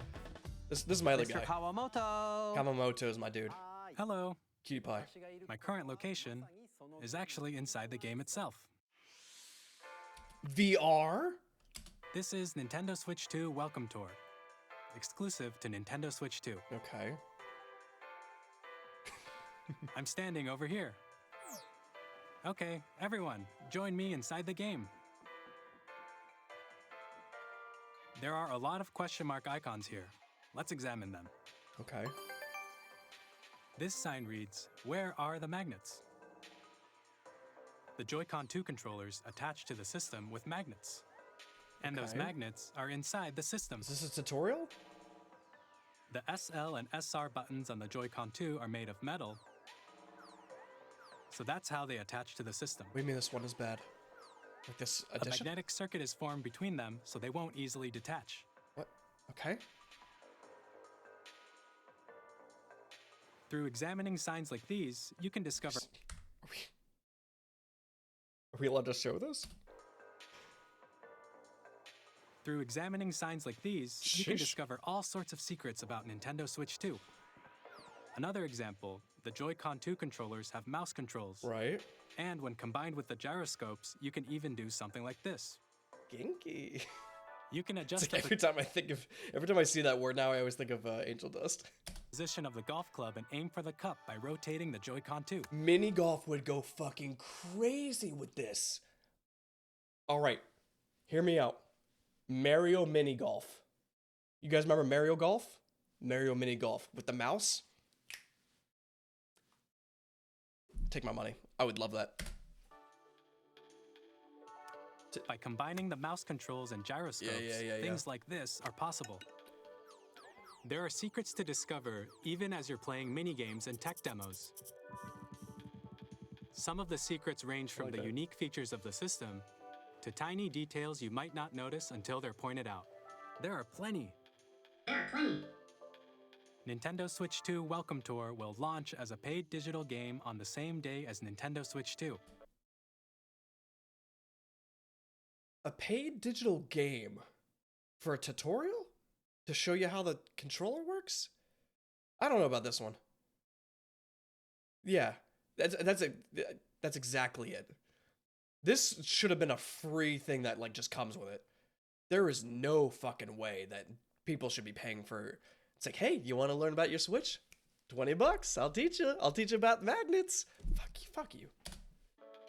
This is my other Mr. guy. Kawamoto! Kamamoto is my dude. Hello. Cutie pie. My current location is actually inside the game itself. VR? This is Nintendo Switch 2 Welcome Tour, exclusive to Nintendo Switch 2. Okay. I'm standing over here. Okay, everyone, join me inside the game. There are a lot of question mark icons here. Let's examine them. Okay. This sign reads, "Where are the magnets?" The Joy-Con 2 controllers attach to the system with magnets. And those Okay. magnets are inside the system. Is this a tutorial? The SL and SR buttons on the Joy-Con 2 are made of metal, so that's how they attach to the system. What do you mean this one is bad? Like this A addition? magnetic circuit is formed between them, so they won't easily detach. What? Okay. Through examining signs like these, you can discover Are we allowed to show this? Through examining signs like these, you can Sheesh. discover all sorts of secrets about Nintendo Switch 2. Another example, the Joy-Con 2 controllers have mouse controls. Right. And when combined with the gyroscopes, you can even do something like this. Ginky. You can It's adjust like the every time I see that word now, I always think of Angel Dust. position of the golf club and aim for the cup by rotating the Joy-Con 2. Mini golf would go fucking crazy with this. All right, hear me out. Mario Mini Golf. You guys remember Mario Golf? Mario Mini Golf with the mouse. Take my money. I would love that. By combining the mouse controls and gyroscopes, things like this are possible. There are secrets to discover even as you're playing minigames and tech demos. Some of the secrets range from the unique features of the system to tiny details you might not notice until they're pointed out. There are plenty. Nintendo Switch 2 Welcome Tour will launch as a paid digital game on the same day as Nintendo Switch 2. A paid digital game for a tutorial to show you how the controller works? I don't know about this one. Yeah, That's exactly it. This should have been a free thing that like just comes with it. There is no fucking way that people should be paying for. It's like, hey, you want to learn about your Switch? $20. I'll teach you. I'll teach you about magnets. Fuck you. Fuck you.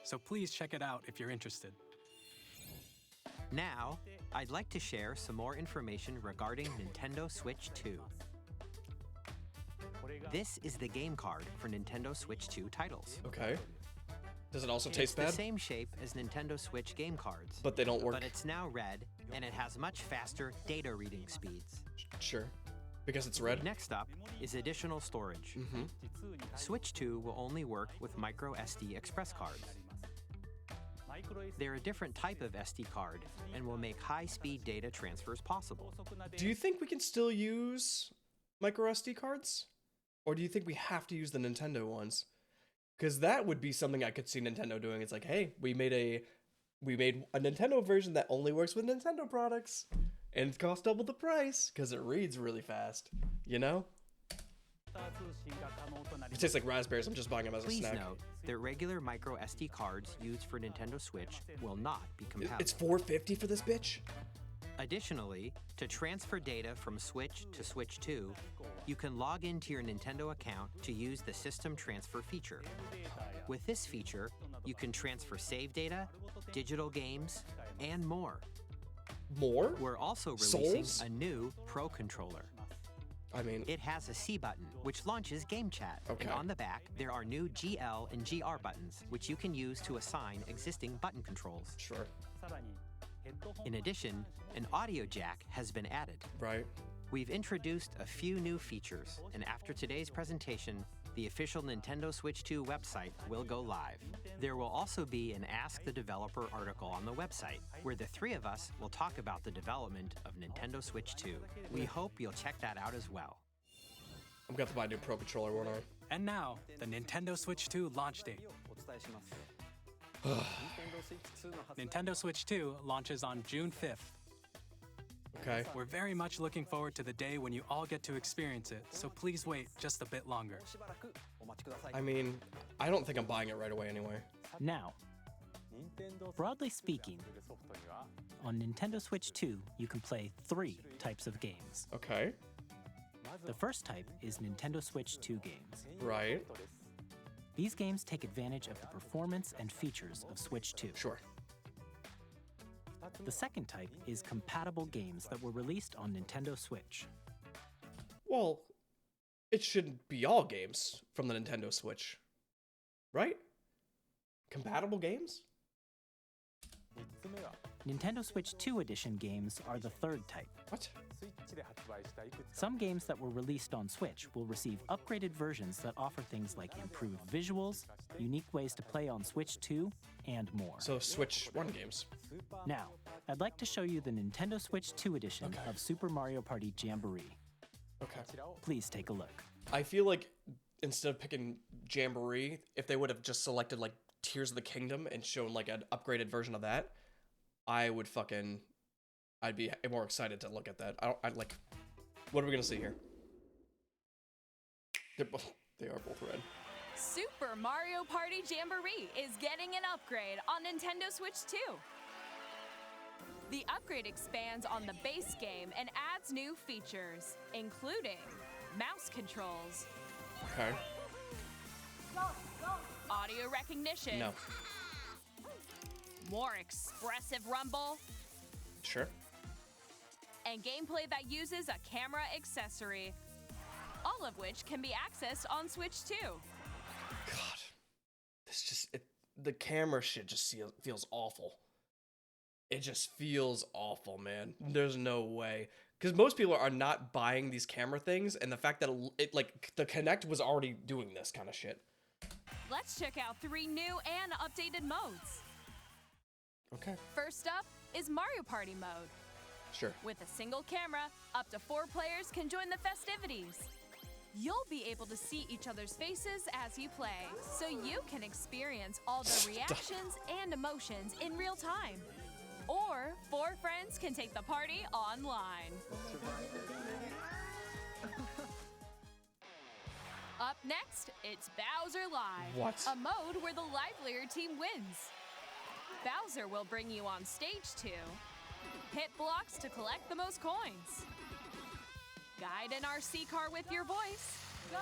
So please check it out if you're interested. Now, I'd like to share some more information regarding Nintendo Switch 2. This is the game card for Nintendo Switch 2 titles. Okay. Does it also It's taste the bad? same shape as Nintendo Switch game cards, But they don't work. but it's now red, and it has much faster data reading speeds. Sure. Because it's red? Next up is additional storage. Switch 2 will only work with micro SD express cards. They're a different type of SD card and will make high-speed data transfers possible. Do you think we can still use micro SD cards? Or do you think we have to use the Nintendo ones? Because that would be something I could see Nintendo doing. It's like, hey, we made a Nintendo version that only works with Nintendo products. And it costs double the price because it reads really fast. You know? It tastes like raspberries. I'm just buying them as a Please snack. note that regular micro SD cards used for Nintendo Switch will not be compatible. It's $4.50 for this bitch? Additionally, to transfer data from Switch to Switch 2, you can log into your Nintendo account to use the System Transfer feature. With this feature, you can transfer save data, digital games, and more. More? We're also releasing Souls? a new Pro Controller. I mean, It has a C button, which launches Game Chat. Okay. And on the back, there are new GL and GR buttons, which you can use to assign existing button controls. sure. In addition, an audio jack has been added. Right. We've introduced a few new features, and after today's presentation, the official Nintendo Switch 2 website will go live. There will also be an Ask the Developer article on the website, where the three of us will talk about the development of Nintendo Switch 2. We hope you'll check that out as well. I'm going to buy a new Pro Controller, won't I? And now, the Nintendo Switch 2 launch date. Nintendo Switch 2 launches on June 5th. Okay. We're very much looking forward to the day when you all get to experience it, so please wait just a bit longer. I mean, I don't think I'm buying it right away anyway. Now, broadly speaking, on Nintendo Switch 2, you can play 3 types of games. Okay. The first type is Nintendo Switch 2 games. Right. These games take advantage of the performance and features of Switch 2. Sure. The second type is compatible games that were released on Nintendo Switch. Well, it shouldn't be all games from the Nintendo Switch. Right? Compatible games? Nintendo Switch 2 Edition games are the third type. What? Some games that were released on Switch will receive upgraded versions that offer things like improved visuals, unique ways to play on Switch 2, and more. So Switch 1 games. Now, I'd like to show you the Nintendo Switch 2 edition Okay. of Super Mario Party Jamboree. Okay. Please take a look. I feel like instead of picking Jamboree, if they would have just selected like Tears of the Kingdom and shown like an upgraded version of that, I'd be more excited to look at that. I'd like, what are we gonna see here? They are both red. Super Mario Party Jamboree is getting an upgrade on Nintendo Switch 2. The upgrade expands on the base game and adds new features, including mouse controls, Okay. audio recognition, No. more expressive rumble, Sure. and gameplay that uses a camera accessory, all of which can be accessed on Switch 2. God, the camera shit just feels awful. It just feels awful, man. There's no way. Because most people are not buying these camera things, and the fact that the Kinect was already doing this kind of shit. Let's check out 3 new and updated modes. Okay. First up is Mario Party mode. Sure. With a single camera, up to 4 players can join the festivities. You'll be able to see each other's faces as you play, so you can experience all the reactions and emotions in real time. Or 4 friends can take the party online. Up next, it's Bowser Live. What? A mode where the livelier team wins. Bowser will bring you on stage 2. Hit blocks to collect the most coins. Guide an RC car with your voice. Go!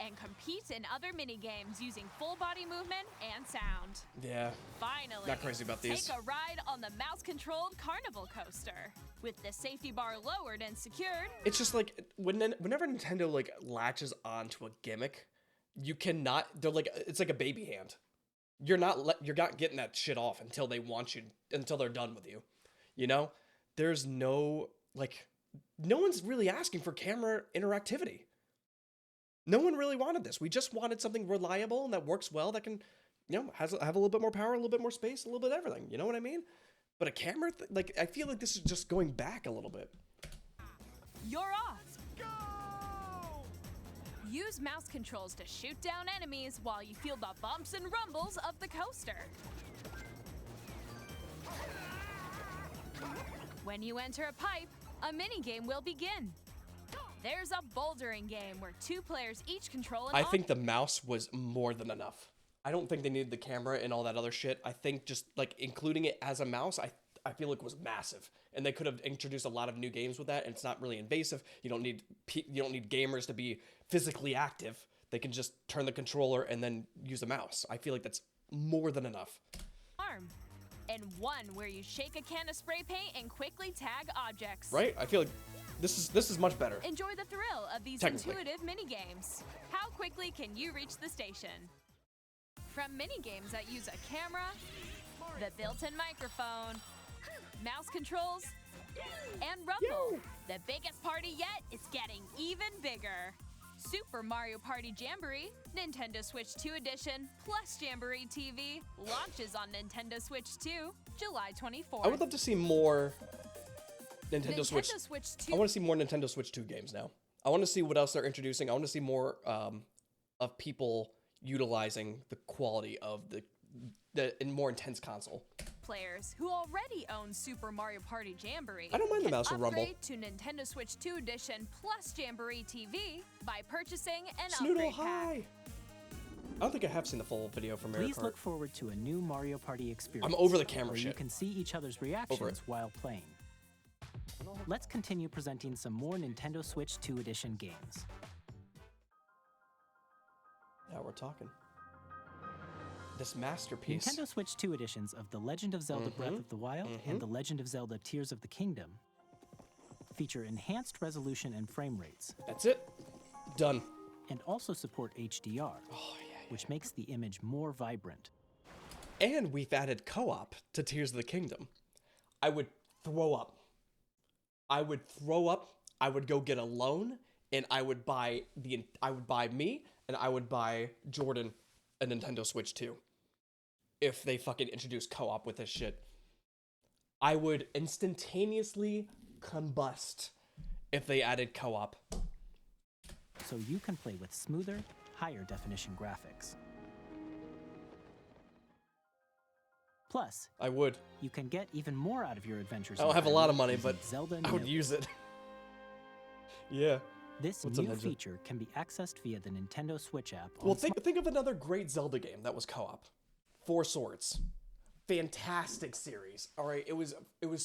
And compete in other mini-games using full body movement and sound. Yeah. Finally, Not crazy about these. take a ride on the mouse-controlled carnival coaster. With the safety bar lowered and secured, It's just like whenever Nintendo like latches onto a gimmick, you cannot. They're like it's like a baby hand. You're not getting that shit off until they want you, until they're done with you. You know, there's no one's really asking for camera interactivity. No one really wanted this. We just wanted something reliable and that works well, that can, have a little bit more power, a little bit more space, a little bit of everything. You know what I mean? But a camera, I feel like this is just going back a little bit. you're off. Go! Use mouse controls to shoot down enemies while you feel the bumps and rumbles of the coaster. When you enter a pipe, a mini-game will begin. There's a bouldering game where 2 players each control an I think the mouse was more than enough. I don't think they needed the camera and all that other shit. I think just like including it as a mouse, I feel like it was massive, and they could have introduced a lot of new games with that. And it's not really invasive. You don't need gamers to be physically active. They can just turn the controller and then use a mouse. I feel like that's more than enough. arm. And one where you shake a can of spray paint and quickly tag objects. Right? I feel like this is much better. Enjoy the thrill of these intuitive mini-games. How quickly can you reach the station? From mini-games that use a camera, the built-in microphone, mouse controls, and rumble, the biggest party yet is getting even bigger. Super Mario Party Jamboree, Nintendo Switch 2 Edition, plus Jamboree TV launches on Nintendo Switch 2, July 24th. I would love to see more Nintendo Switch 2. I want to see more Nintendo Switch 2 games now. I want to see what else they're introducing. I want to see more of people utilizing the quality of the more intense console. Players who already own Super Mario Party Jamboree I don't mind the mouse and rumble. upgrade to Nintendo Switch 2 Edition plus Jamboree TV by purchasing an Snoodle upgrade high. pack. I don't think I have seen the full video from Mario Please Kart. look forward to a new Mario Party experience. I'm over the camera where you shit. can see each other's reactions while playing. Let's continue presenting some more Nintendo Switch 2 Edition games. Now we're talking. This masterpiece. Nintendo Switch 2 editions of The Legend of Zelda Breath of the Wild and The Legend of Zelda Tears of the Kingdom feature enhanced resolution and frame rates. That's it. Done. And also support HDR, which makes the image more vibrant. And we've added co-op to Tears of the Kingdom. I would throw up. I would throw up. I would go get a loan, and I would buy me, and I would buy Jordan a Nintendo Switch 2. If they fucking introduce co-op with this shit. I would instantaneously combust if they added co-op. So you can play with smoother, higher definition graphics. Plus, I would. you can get even more out of your adventures. I don't have a lot of money, using but Zelda I would Nib. use it. Yeah. This What's up, new Ninja? feature can be accessed via the Nintendo Switch app. Well, think of another great Zelda game that was co-op. Four Swords. Fantastic series. All right, it was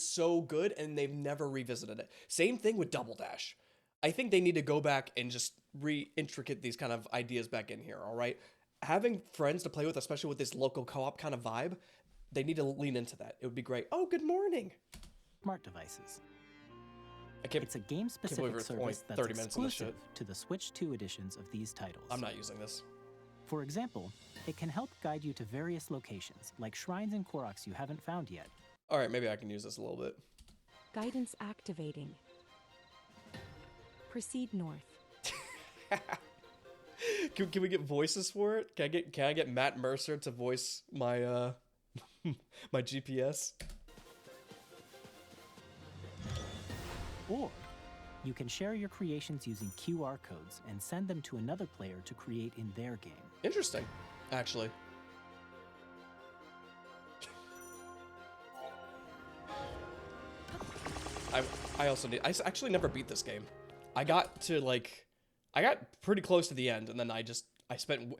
so good, and they've never revisited it. Same thing with Double Dash. I think they need to go back and just re-intricate these kind of ideas back in here, all right? Having friends to play with, especially with this local co-op kind of vibe, they need to lean into that. It would be great. Oh, good morning. Smart devices. It's a game-specific service that's 30 minutes in this exclusive to the Switch 2 editions of these titles. I'm not using this. For example, it can help guide you to various locations, like shrines and Koroks you haven't found yet. All right, maybe I can use this a little bit. Guidance activating. Proceed north. Can we get voices for it? Can I get Matt Mercer to voice my my GPS? Or you can share your creations using QR codes and send them to another player to create in their game. Interesting, actually. I actually never beat this game. I got to I got pretty close to the end, and then I spent.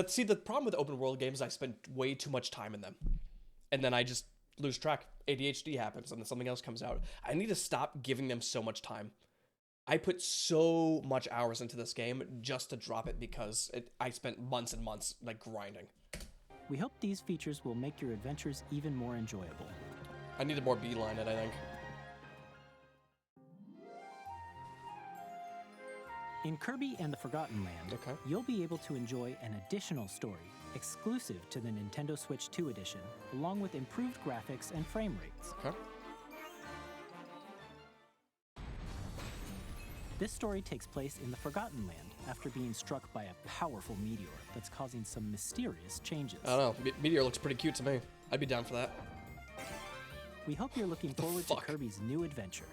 See, the problem with open world games, I spent way too much time in them, and then I just lose track. ADHD happens, and then something else comes out. I need to stop giving them so much time. I put so much hours into this game just to drop it because I spent months and months like grinding. We hope these features will make your adventures even more enjoyable. I need to more beeline it, I think. In Kirby and the Forgotten Land, you'll be able to enjoy an additional story exclusive to the Nintendo Switch 2 edition, along with improved graphics and frame rates. This story takes place in the Forgotten Land after being struck by a powerful meteor that's causing some mysterious changes. I don't know. Meteor looks pretty cute to me. I'd be down for that. We hope you're looking forward to Kirby's new adventure.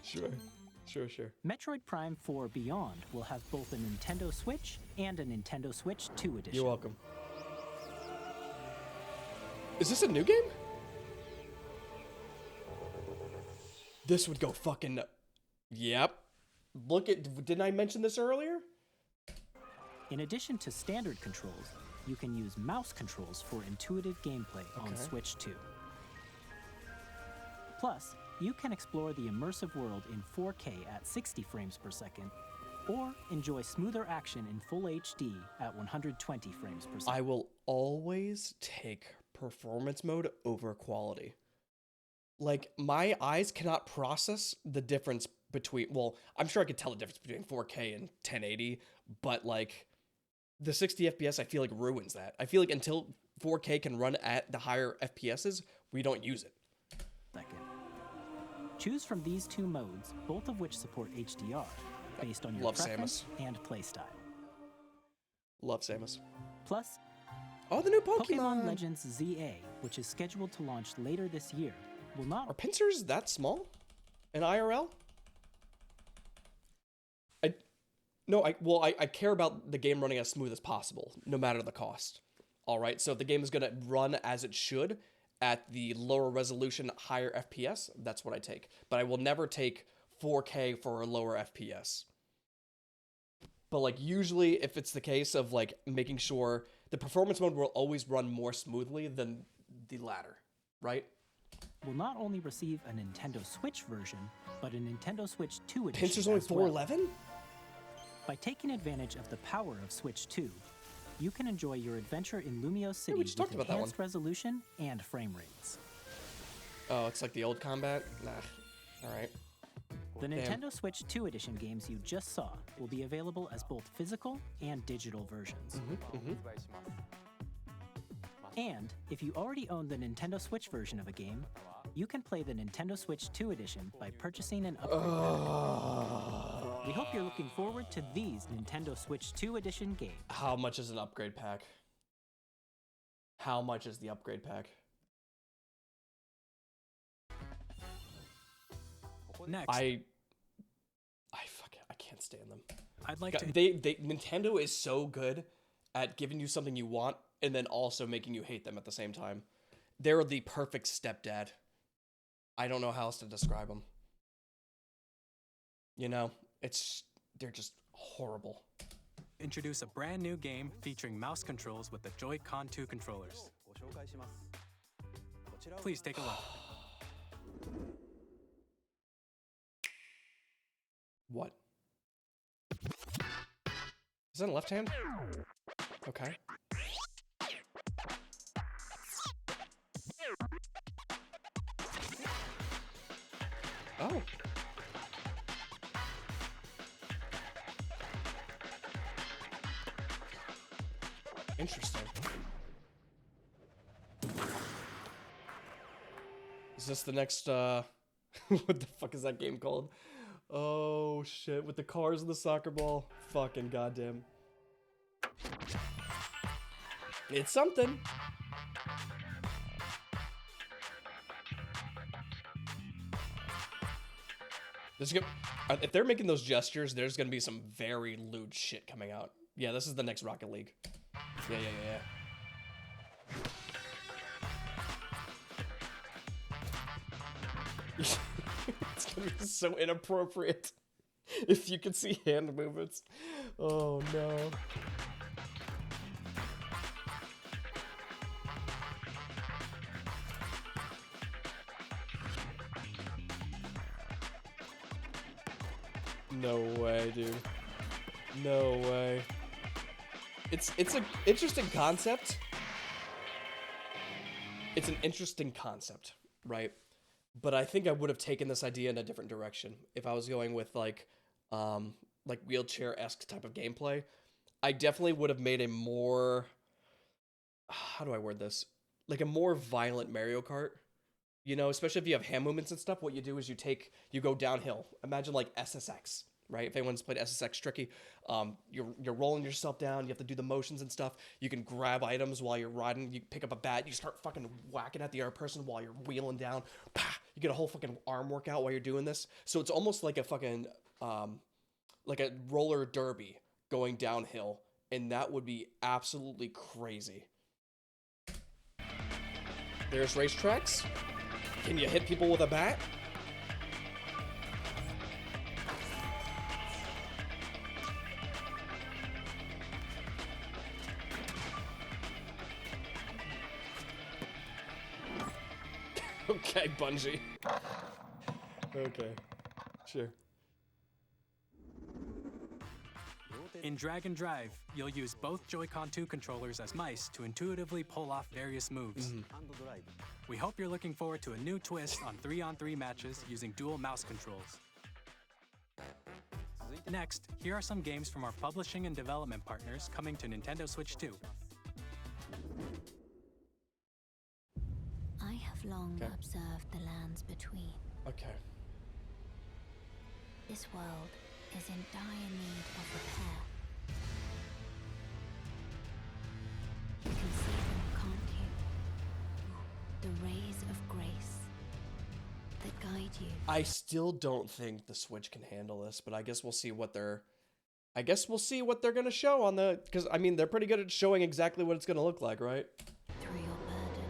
Sure. Metroid Prime 4 Beyond will have both a Nintendo Switch and a Nintendo Switch 2 edition. You're welcome. Is this a new game? This would go fucking... Yep. Look at... Didn't I mention this earlier? In addition to standard controls, you can use mouse controls for intuitive gameplay on Switch 2. Plus, you can explore the immersive world in 4K at 60 frames per second, or enjoy smoother action in full HD at 120 frames per second. I will always take performance mode over quality. Like, my eyes cannot process the difference between... Well, I'm sure I could tell the difference between 4K and 1080, but, like, the 60 FPS, I feel like, ruins that. I feel like until 4K can run at the higher FPSs, we don't use it. Choose from these two modes, both of which support HDR, based on your preference and playstyle. Love Samus. Plus, the new Pokemon Legends ZA, which is scheduled to launch later this year, will not... Are pincers that small in IRL? I care about the game running as smooth as possible, no matter the cost. All right, so if the game is going to run as it should at the lower resolution, higher FPS, that's what I take. But I will never take 4K for a lower FPS. But like usually if it's the case of like making sure the performance mode will always run more smoothly than the latter, right? Will not only receive a Nintendo Switch version, but a Nintendo Switch 2 edition. Pincer's only 411? By taking advantage of the power of Switch 2, you can enjoy your adventure in Lumio City with enhanced resolution and frame rates. Oh, it's like the old combat? Nah. Alright. The Nintendo Switch 2 edition games you just saw will be available as both physical and digital versions. And if you already own the Nintendo Switch version of a game, you can play the Nintendo Switch 2 edition by purchasing an upgrade pack. We hope you're looking forward to these Nintendo Switch 2 edition games. How much is an upgrade pack? How much is the upgrade pack? Next, I can't stand them. I'd like to... Nintendo is so good at giving you something you want and then also making you hate them at the same time. They're the perfect stepdad. I don't know how else to describe them. You know, they're just horrible. Introduce a brand new game featuring mouse controls with the Joy-Con 2 controllers. Please take a look. What? Is that a left hand? Okay. Oh. Interesting. Is this the next, what the fuck is that game called? Oh, shit, with the cars and the soccer ball. Fucking goddamn. It's something. If they're making those gestures, there's gonna be some very lewd shit coming out. Yeah, this is the next Rocket League. Yeah. It's gonna be so inappropriate if you can see hand movements. Oh no. No way, dude. No way. It's an interesting concept. It's an interesting concept, right? But I think I would have taken this idea in a different direction if I was going with like wheelchair-esque type of gameplay. I definitely would have made a more, how do I word this? Like a more violent Mario Kart. You know, especially if you have hand movements and stuff, what you do is you go downhill. Imagine like SSX, right? If anyone's played SSX Tricky, you're rolling yourself down. You have to do the motions and stuff. You can grab items while you're riding. You pick up a bat. You start fucking whacking at the other person while you're wheeling down. You get a whole fucking arm workout while you're doing this. So it's almost like a fucking, like a roller derby going downhill. And that would be absolutely crazy. There's racetracks. Can you hit people with a bat? Okay, Bungie. Okay, sure. In Drag and Drive, you'll use both Joy-Con 2 controllers as mice to intuitively pull off various moves. We hope you're looking forward to a new twist on 3-on-3 matches using dual mouse controls. Next, here are some games from our publishing and development partners coming to Nintendo Switch 2. I have long observed the lands between. Okay. This world is in dire need of repair. You can see them, can't you? The rays of grace that guide you. I still don't think the Switch can handle this, but I guess we'll see what they're gonna show on the, because I mean they're pretty good at showing exactly what it's gonna look like, right? Through your burden.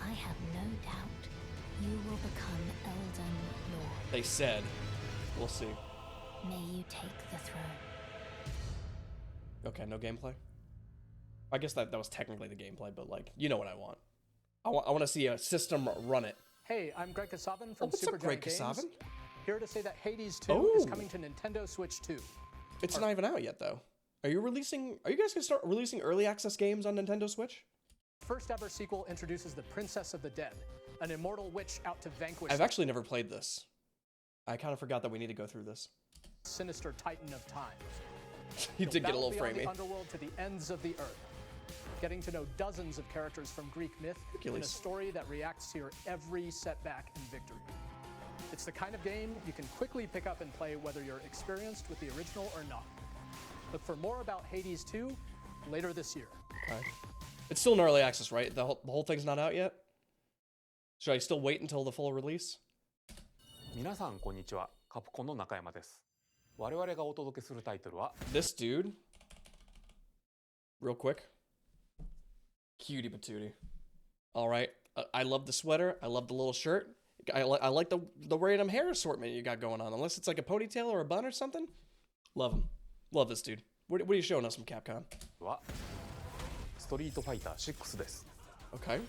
I have no doubt you will become Elden Lord. They said. We'll see. May you take the throne. Okay, no gameplay. I guess that was technically the gameplay, but like, you know what I want. I want to see a system run it. Hey, I'm Greg Kasavin from what's Super up, Greg Giant Kasavin? Games. Here to say that Hades 2 is coming to Nintendo Switch 2. It's not even out yet, though. Are you guys gonna start releasing early access games on Nintendo Switch? First ever sequel introduces the Princess of the Dead, an immortal witch out to vanquish. I've actually never played this. I kind of forgot that we need to go through this. Sinister Titan of time. You did get a little framey. The underworld to the ends of the earth, getting to know dozens of characters from Greek myth in a story that reacts to your every setback and victory. It's the kind of game you can quickly pick up and play whether you're experienced with the original or not. Look for more about Hades 2 later this year. Okay. It's still in early access, right? The whole thing's not out yet? Should I still wait until the full release? 皆さんこんにちは。カプコンの中山です。我々がお届けするタイトルは This dude. Real quick. Cutie patootie. All right. I love the sweater. I love the little shirt. I like the random hair assortment you got going on. Unless it's like a ponytail or a bun or something. Love him. Love this dude. What are you showing us from Capcom? はストリートファイター6です。Okay.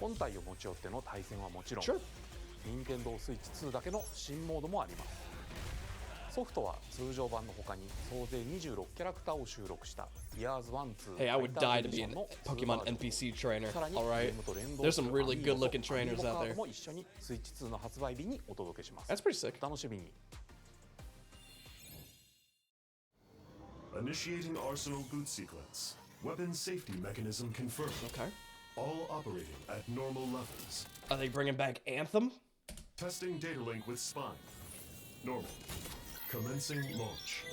本体を持ち寄っての対戦はもちろん、Sure. 任天堂スイッチ2だけの新モードもあります。ソフトは通常版の他に総勢26キャラクターを収録した Years 1, 2 Hey, I would die to be a Pokemon NPC trainer. All right. There's some really good-looking trainers out there. も一緒にスイッチ2の発売日にお届けします。 That's pretty sick. お楽しみに。Initiating Arsenal boot sequence. Weapon safety mechanism confirmed. Okay. All operating at normal levels. Are they bringing back Anthem? Testing data link with spine. Normal. Commencing launch.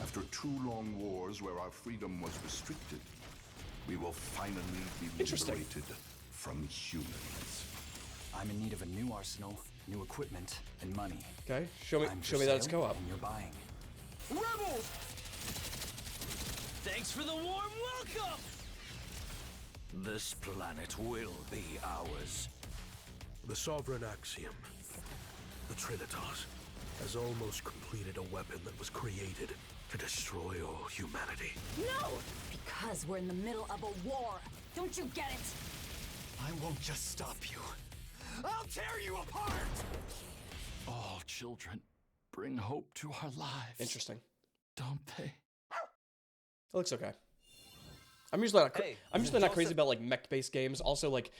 After 2 long wars where our freedom was restricted, we will finally be liberated from humans. I'm in need of a new arsenal, new equipment, and money. Okay, show me that it's co-op. And you're buying. Rebels! Thanks for the warm welcome! This planet will be ours. The Sovereign Axiom, the Trinitas, has almost completed a weapon that was created to destroy all humanity. No! Because we're in the middle of a war. Don't you get it? I won't just stop you. I'll tear you apart! All children bring hope to our lives. Interesting. Don't they? It looks okay. I'm usually not crazy about like mech-based games. Also, like,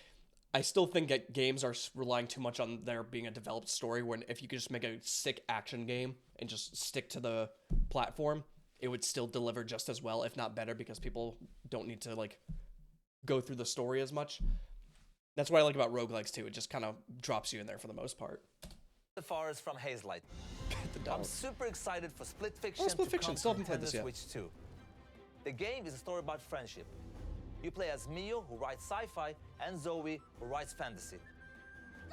I still think that games are relying too much on there being a developed story. When if you could just make a sick action game and just stick to the platform, it would still deliver just as well, if not better, because people don't need to like go through the story as much. That's what I like about roguelikes too. It just kind of drops you in there for the most part. The Forest from Hazelight. I'm super excited for Split Fiction. Oh, Split to Fiction. come Still to haven't played Nintendo this yet. Switch 2. The game is a story about friendship. You play as Mio, who writes sci-fi, and Zoe, who writes fantasy.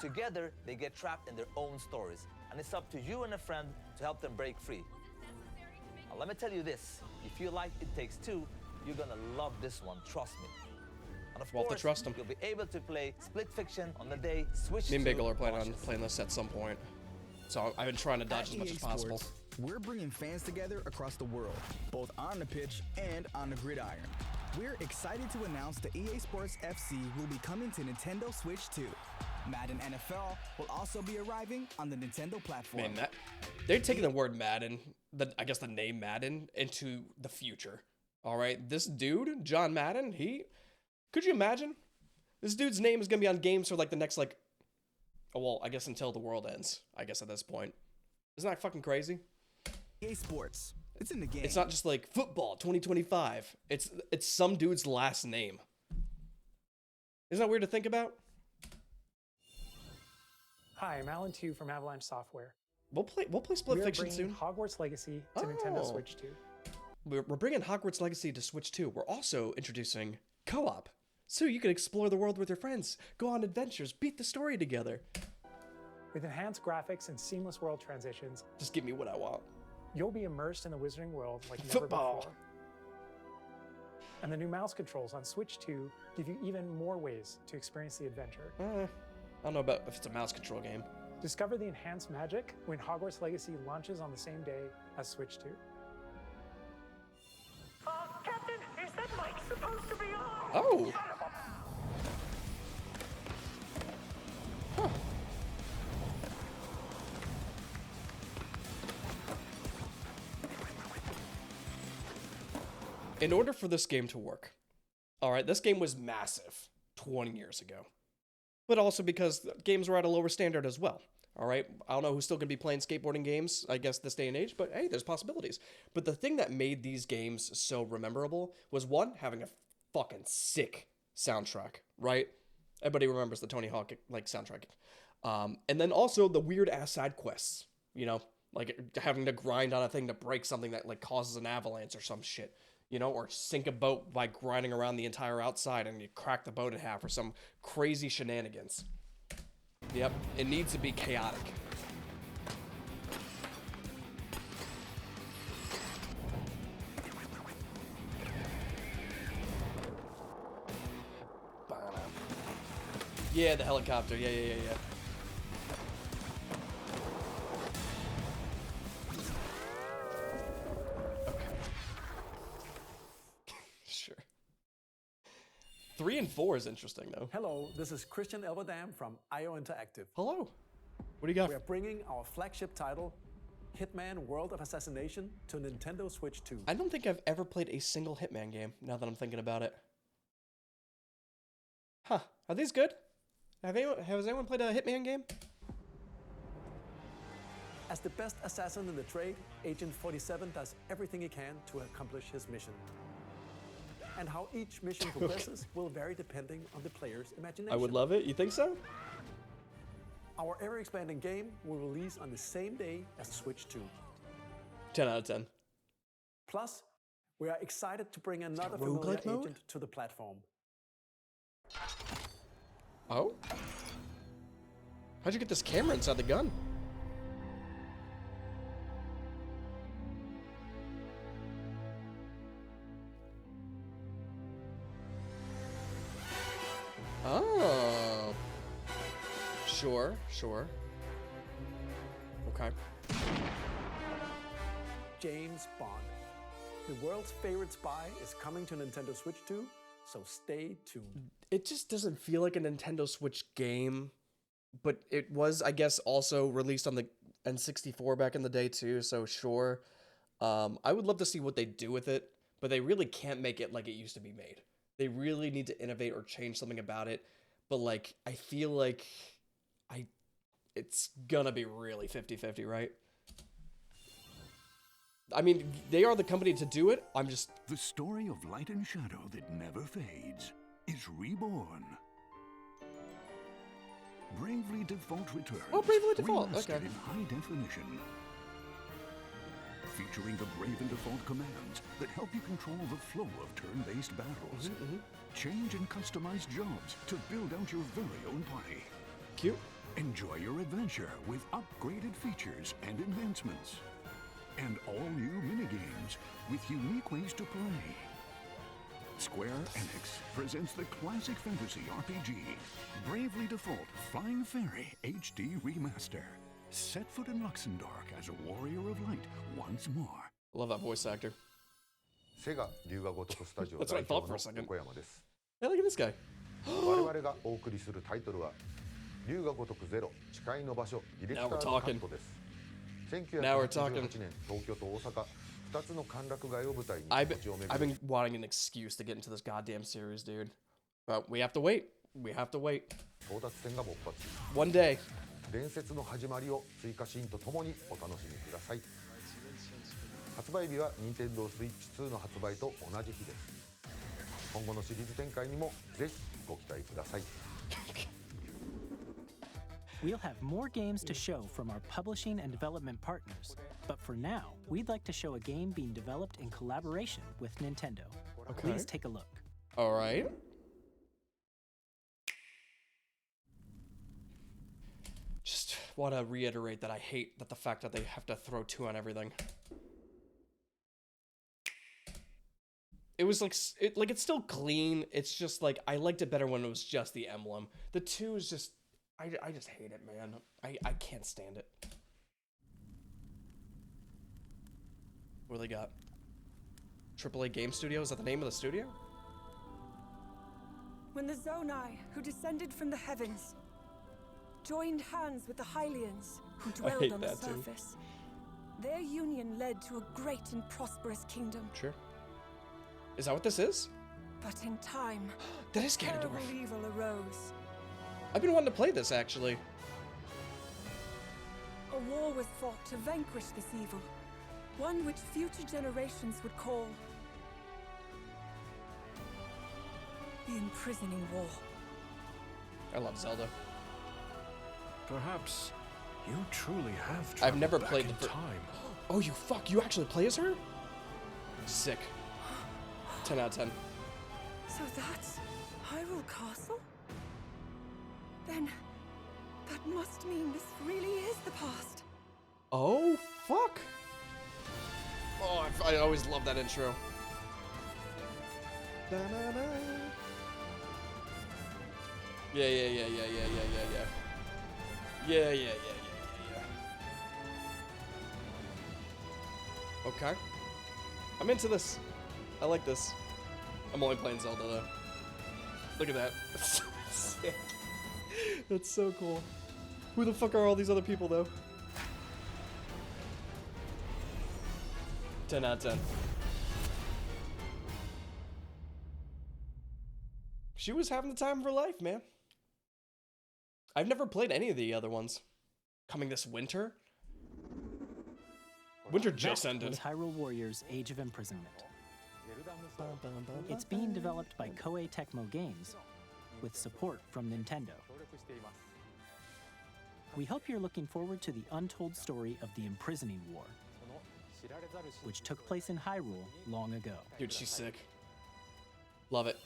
Together, they get trapped in their own stories, and it's up to you and a friend to help them break free. Now, let me tell you this: if you like It Takes Two, you're gonna love this one. Trust me. And of course, trust him. you'll be able to play Split Fiction on the day Switch 2 Me and Bagel are planning on launches. playing this at some point, so I've been trying to dodge as much as possible. Sports, we're bringing fans together across the world, both on the pitch and on the gridiron. We're excited to announce the EA Sports FC will be coming to Nintendo Switch 2. Madden NFL will also be arriving on the Nintendo platform. Man, they're taking the word Madden, I guess the name Madden, into the future. All right, this dude, John Madden, could you imagine? This dude's name is gonna be on games for like the next I guess until the world ends. I guess at this point, isn't that fucking crazy? EA Sports, it's in the game. It's not just like football 2025. It's some dude's last name. Isn't that weird to think about? Hi, I'm Alan Tu from Avalanche Software. We'll play Split Fiction soon. Hogwarts Legacy to Nintendo Switch 2. We're bringing Hogwarts Legacy to Switch 2. We're also introducing co-op, so you can explore the world with your friends, go on adventures, beat the story together. With enhanced graphics and seamless world transitions, just give me what I want. You'll be immersed in the Wizarding world like never Football. before. And the new mouse controls on Switch 2 give you even more ways to experience the adventure. I don't know about if it's a mouse control game. Discover the enhanced magic when Hogwarts Legacy launches on the same day as Switch 2. Captain, is that mic supposed to be on? Oh! Huh. In order for this game to work, all right, this game was massive 20 years ago, but also because games were at a lower standard as well. All right, I don't know who's still gonna be playing skateboarding games, I guess, this day and age, but hey, there's possibilities. But the thing that made these games so memorable was one, having a fucking sick soundtrack, right? Everybody remembers the Tony Hawk soundtrack. And then also the weird ass side quests, like having to grind on a thing to break something that causes an avalanche or some shit. Or sink a boat by grinding around the entire outside and you crack the boat in half or some crazy shenanigans. Yep, it needs to be chaotic. Yeah, the helicopter. Yeah. Sure. 3 and 4 is interesting, though. Hello, this is Christian Elverdam from IO Interactive. Hello. What do you got? We are bringing our flagship title, Hitman World of Assassination, to Nintendo Switch 2. I don't think I've ever played a single Hitman game, now that I'm thinking about it. Huh. Are these good? Has anyone played a Hitman game? As the best assassin in the trade, Agent 47 does everything he can to accomplish his mission. And how each mission progresses will vary depending on the player's imagination. I would love it. You think so? Our ever-expanding game will release on the same day as Switch 2. 10 out of 10. Plus, we are excited to bring another roguelike familiar mode? agent to the platform. Oh? How'd you get this camera inside the gun? Sure, sure. Okay. James Bond. The world's favorite spy is coming to Nintendo Switch 2, so stay tuned. It just doesn't feel like a Nintendo Switch game, but it was, I guess, also released on the N64 back in the day too, so sure. I would love to see what they do with it, but they really can't make it like it used to be made. They really need to innovate or change something about it, but like, I feel like it's gonna be really 50-50, right? I mean, they are the company to do it. I'm just... The story of light and shadow that never fades is reborn. Bravely Default returns. Oh, Bravely Default. Remastered Okay. in high definition. Featuring the Brave and Default commands that help you control the flow of turn-based battles. Change and customize jobs to build out your very own party. Cute. Enjoy your adventure with upgraded features and advancements. And all new minigames with unique ways to play. Square Enix presents the classic fantasy RPG, Bravely Default Flying Fairy HD Remaster. Set foot in Luxembourg as a warrior of light once more. Love that voice actor. That's what I thought for a second. Hey, look at this guy. 我々がお送りするタイトルは龍が如くゼロ誓いの場所ディレクターのカットです。Now we're talking. 1988年東京と大阪2つの歓楽街を舞台に I've been wanting an excuse to get into this goddamn series, dude. But we have to wait. We have to wait. 争奪戦が勃発。 One day. 伝説の始まりを追加シーンとともにお楽しみください。発売日は Nintendo Switch 2の発売と同じ日です。今後のシリーズ展開にもぜひご期待ください。We'll have more games to show from our publishing and development partners, but for now, we'd like to show a game being developed in collaboration with Nintendo. Okay. Please take a look. All right. Just want to reiterate that I hate that the fact that they have to throw 2 on everything. It was like it's still clean. It's just like I liked it better when it was just the emblem. The 2 is just I just hate it, man. I can't stand it. What do they got? AAA Game Studio? Is that the name of the studio? When the Zonai, who descended from the heavens, joined hands with the Hylians, who dwelled on the surface, their union led to a great and prosperous kingdom. Sure. Is that what this is? But in time, that is terrible evil arose. I've been wanting to play this, actually. A war was fought to vanquish this evil, one which future generations would call the Imprisoning War. I love Zelda. Perhaps you truly have I've never played the time. Oh, you fuck! You actually play as her? Sick. 10 out of 10. So that's Hyrule Castle? Then that must mean this really is the past. Oh, fuck. Oh, I always love that intro. Da-da-da. Yeah. Yeah. Okay. I'm into this. I like this. I'm only playing Zelda though. Look at that. That's so sick. That's so cool. Who the fuck are all these other people though? 10 out of 10. She was having the time of her life, man. I've never played any of the other ones. Coming this winter? Winter just ended. Was Hyrule Warriors Age of Imprisonment. It's being developed by Koei Tecmo Games with support from Nintendo. We hope you're looking forward to the untold story of the Imprisoning War, which took place in Hyrule long ago. Dude, she's sick. Love it.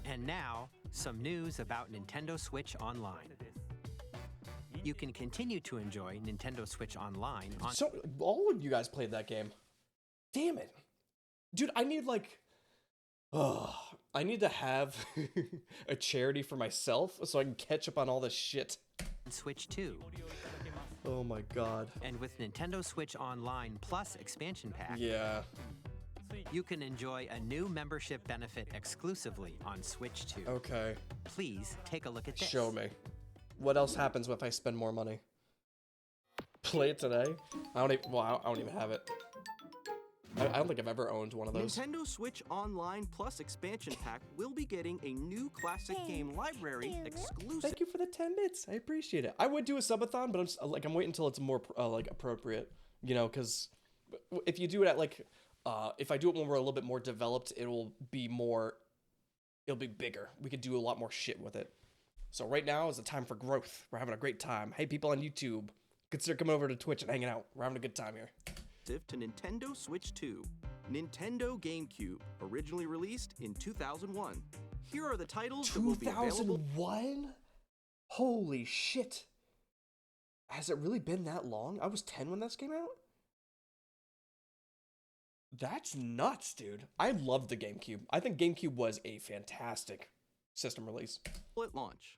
And now, some news about Nintendo Switch Online. You can continue to enjoy Nintendo Switch Online on... So, all of you guys played that game. Damn it. Dude, I need like Oh, I need to have a charity for myself so I can catch up on all this shit. Switch 2. Oh my god. And with Nintendo Switch Online Plus expansion pack, yeah, you can enjoy a new membership benefit exclusively on Switch 2. Okay. Please take a look at this. Show me. What else happens if I spend more money? Play it today? I don't even have it. I don't think I've ever owned one of those. Nintendo Switch Online Plus expansion pack will be getting a new classic game library exclusive. Thank you for the 10 bits. I appreciate it. I would do a subathon, but I'm waiting until it's more like appropriate, you know, because if you do it at like if I do it when we're a little bit more developed, it'll be bigger. We could do a lot more shit with it. So right now is the time for growth. We're having a great time. Hey, people on YouTube, consider coming over to Twitch and hanging out. We're having a good time here. To Nintendo Switch 2. Nintendo GameCube, originally released in 2001. Here are the titles that will be available. 2001? Holy shit. Has it really been that long? I was 10 when this came out? That's nuts, dude. I loved the GameCube. I think GameCube was a fantastic system release. At launch.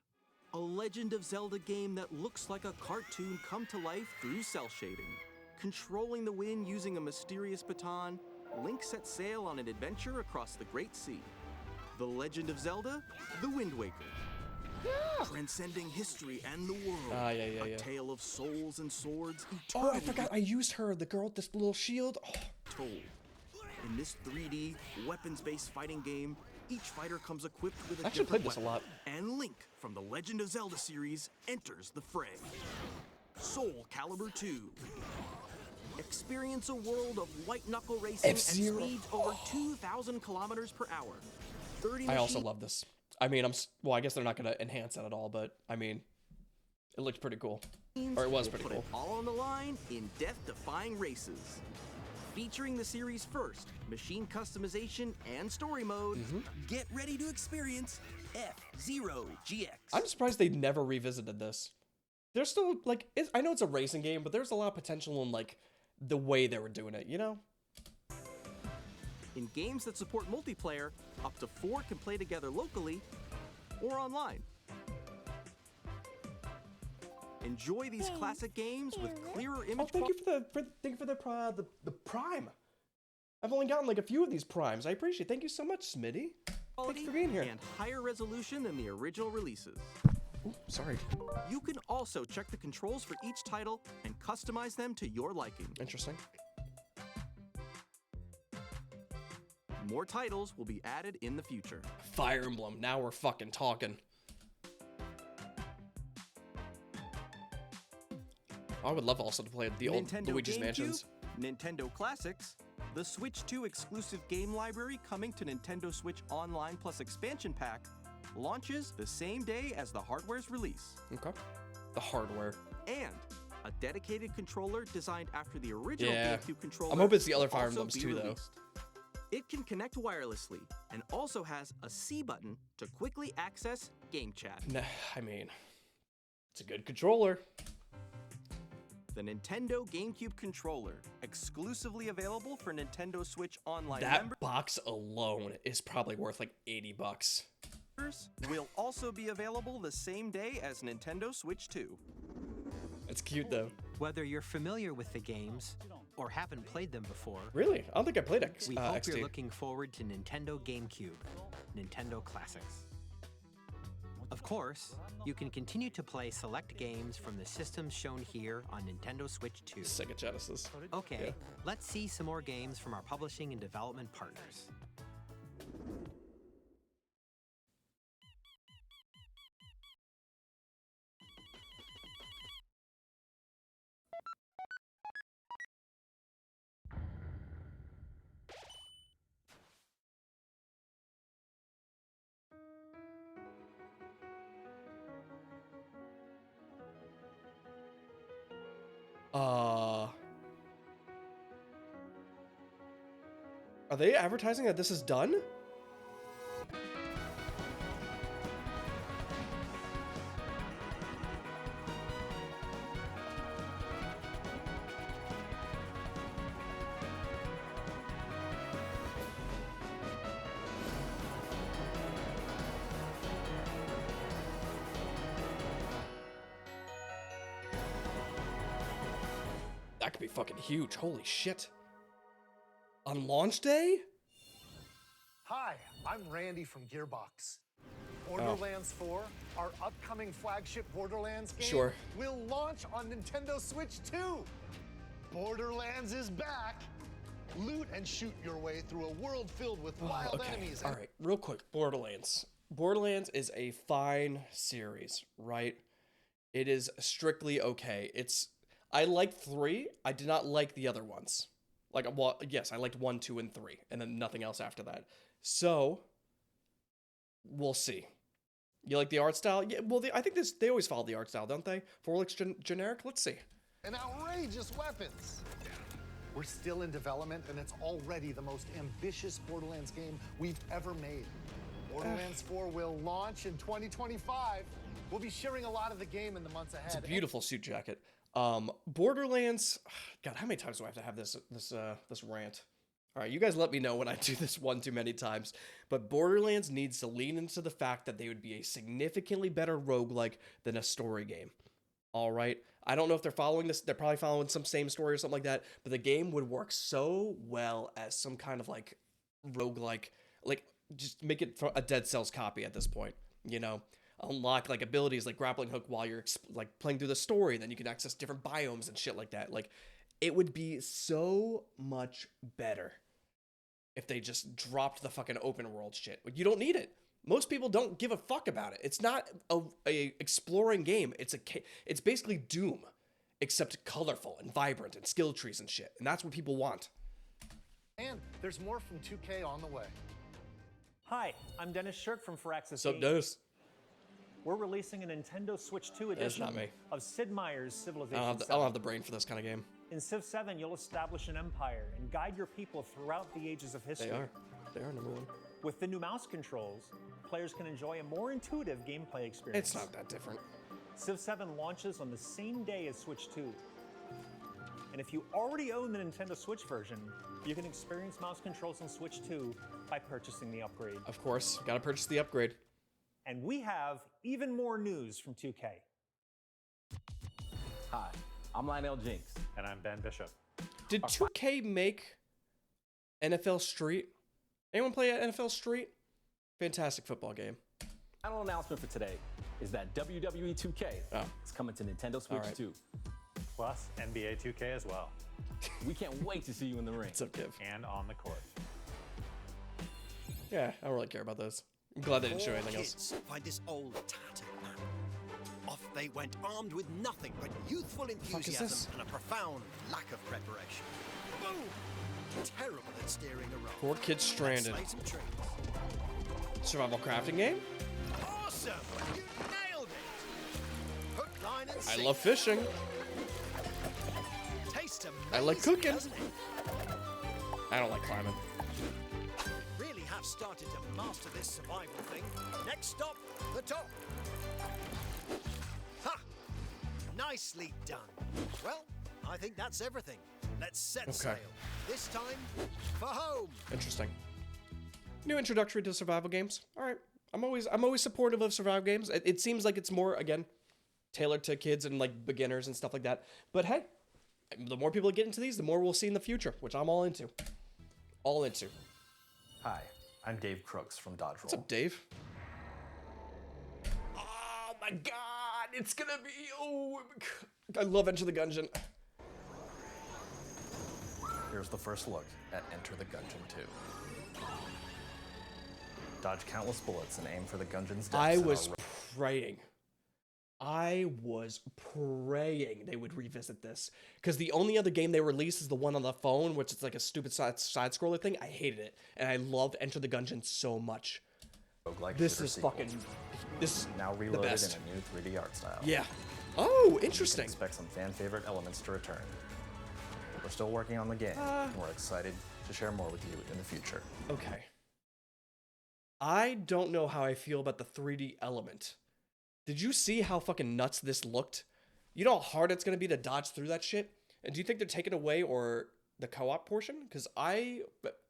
A Legend of Zelda game that looks like a cartoon come to life through cell shading. Controlling the wind using a mysterious baton, Link sets sail on an adventure across the Great Sea. The Legend of Zelda, The Wind Waker. Yeah. Transcending history and the world. A tale of souls and swords. Oh, I forgot I used her, the girl with this little shield. Oh. Told. In this 3D, weapons-based fighting game, each fighter comes equipped with a actually different played this a lot. And Link from the Legend of Zelda series enters the fray. Soul Calibur 2. Experience a world of white-knuckle racing and speeds over 2,000 kilometers per hour. 30 I also love this. I mean, I guess they're not going to enhance that at all, but I mean, it looked pretty cool. Or it was pretty cool. Put it all on the line in death-defying races. Featuring the series' first machine customization and story mode, get ready to experience F-Zero GX. I'm surprised they never revisited this. There's still, like, I know it's a racing game, but there's a lot of potential in, like, the way they were doing it, you know? In games that support multiplayer, up to 4 can play together locally or online. Enjoy these classic games with clearer image. Oh, thank you for the Prime. I've only gotten like a few of these Primes. I appreciate it. Thank you so much, Smitty. Thanks for being here. And higher resolution than the original releases. Ooh, sorry. You can also check the controls for each title and customize them to your liking. Interesting. More titles will be added in the future. Fire Emblem. Now we're fucking talking. I would love also to play the old Luigi's Mansions. Nintendo Classics, the Switch 2 exclusive game library coming to Nintendo Switch Online Plus expansion pack, launches the same day as the hardware's release. Okay. The hardware. And a dedicated controller designed after the original GameCube controller. I'm hoping it's the other Fire Emblems too, though. It can connect wirelessly and also has a C button to quickly access game chat. Nah, I mean, it's a good controller. The Nintendo GameCube controller, exclusively available for Nintendo Switch Online members. That box alone is probably worth like $80. Will also be available the same day as Nintendo Switch 2. It's cute though. Whether you're familiar with the games or haven't played them before. Really? I don't think I played We hope XD. you're looking forward to Nintendo GameCube, Nintendo Classics. Of course, you can continue to play select games from the systems shown here on Nintendo Switch 2. Sega Genesis. Okay, let's see some more games from our publishing and development partners. Are they advertising that this is done? That could be fucking huge. Holy shit. On launch day? Hi, I'm Randy from Gearbox. Borderlands 4, our upcoming flagship Borderlands game, will launch on Nintendo Switch 2. Borderlands is back. Loot and shoot your way through a world filled with wild enemies. All right, real quick, Borderlands. Borderlands is a fine series, right? It is strictly okay. I liked 3. I did not like the other ones. Like, well, yes, I liked 1, 2, and 3, and then nothing else after that. So, we'll see. You like the art style? Yeah, well, I think they always follow the art style, don't they? 4 looks generic? Let's see. And outrageous weapons. We're still in development, and it's already the most ambitious Borderlands game we've ever made. Borderlands 4 will launch in 2025. We'll be sharing a lot of the game in the months ahead. It's a beautiful suit jacket. Borderlands. God, how many times do I have to have this rant? All right, you guys let me know when I do this one too many times. But Borderlands needs to lean into the fact that they would be a significantly better roguelike than a story game. All right? I don't know if they're following this. They're probably following some same story or something like that. But the game would work so well as some kind of like roguelike. Like, just make it a Dead Cells copy at this point. You know? Unlock like abilities like grappling hook while you're like playing through the story. Then you can access different biomes and shit like that. Like, it would be so much better if they just dropped the fucking open world shit. You don't need it. Most people don't give a fuck about it. It's not a exploring game. It's basically Doom, except colorful and vibrant and skill trees and shit. And that's what people want. And there's more from 2K on the way. Hi, I'm Dennis Shirk from Firaxis What's up, Games. Dennis? We're releasing a Nintendo Switch 2 edition not me. of Sid Meier's Civilization I 7. don't have the brain for this kind of game. In Civ 7, you'll establish an empire and guide your people throughout the ages of history. They are number one. With the new mouse controls, players can enjoy a more intuitive gameplay experience. It's not that different. Civ 7 launches on the same day as Switch 2. And if you already own the Nintendo Switch version, you can experience mouse controls on Switch 2 by purchasing the upgrade. Of course, gotta purchase the upgrade. And we have even more news from 2K. Hi, I'm Lionel Jinks. And I'm Ben Bishop. Did 2K make NFL Street? Anyone play NFL Street? Fantastic football game. Final announcement for today is that WWE 2K is coming to Nintendo Switch 2. Plus NBA 2K as well. We can't wait to see you in the ring. What's up, Kev? And on the court. Yeah, I don't really care about those. I'm glad they didn't show anything else. Kids find this old tattered map. Off they went armed with nothing but youthful enthusiasm and a profound lack of preparation. Boom! Terrible at steering a roll. Poor kids stranded. Let's slay some trees. Survival crafting game? Awesome! You nailed it! Hook, line, and I sinker. love fishing. Tastes amazing, I like cooking. doesn't it? I don't like climbing. Really have started to master this survival thing. Next stop, the top. Ha! Nicely done. Well, I think that's everything. Let's set sail. This time, for home. Interesting. New introductory to survival games. All right. I'm always supportive of survival games. It seems like it's more, again, tailored to kids and like beginners and stuff like that. But hey, the more people get into these, the more we'll see in the future, which I'm all into. All into. Hi, I'm Dave Crooks from Dodge Roll. What's up, Dave? Oh my god, it's gonna be... Oh, I love Enter the Gungeon. Here's the first look at Enter the Gungeon 2. Dodge countless bullets and aim for the Gungeon's depths. I was praying they would revisit this. Because the only other game they released is the one on the phone, which is like a stupid side-scroller thing. I hated it. And I loved Enter the Gungeon so much. This is fucking... This is now the reloaded best. in a new 3D art style. Yeah. Oh, interesting. Expect some fan favorite elements to return. We're still working on the game, and we're excited to share more with you in the future. Okay. I don't know how I feel about the 3D element. Did you see how fucking nuts this looked? You know how hard it's going to be to dodge through that shit? And do you think they're taking away or the co-op portion? Because I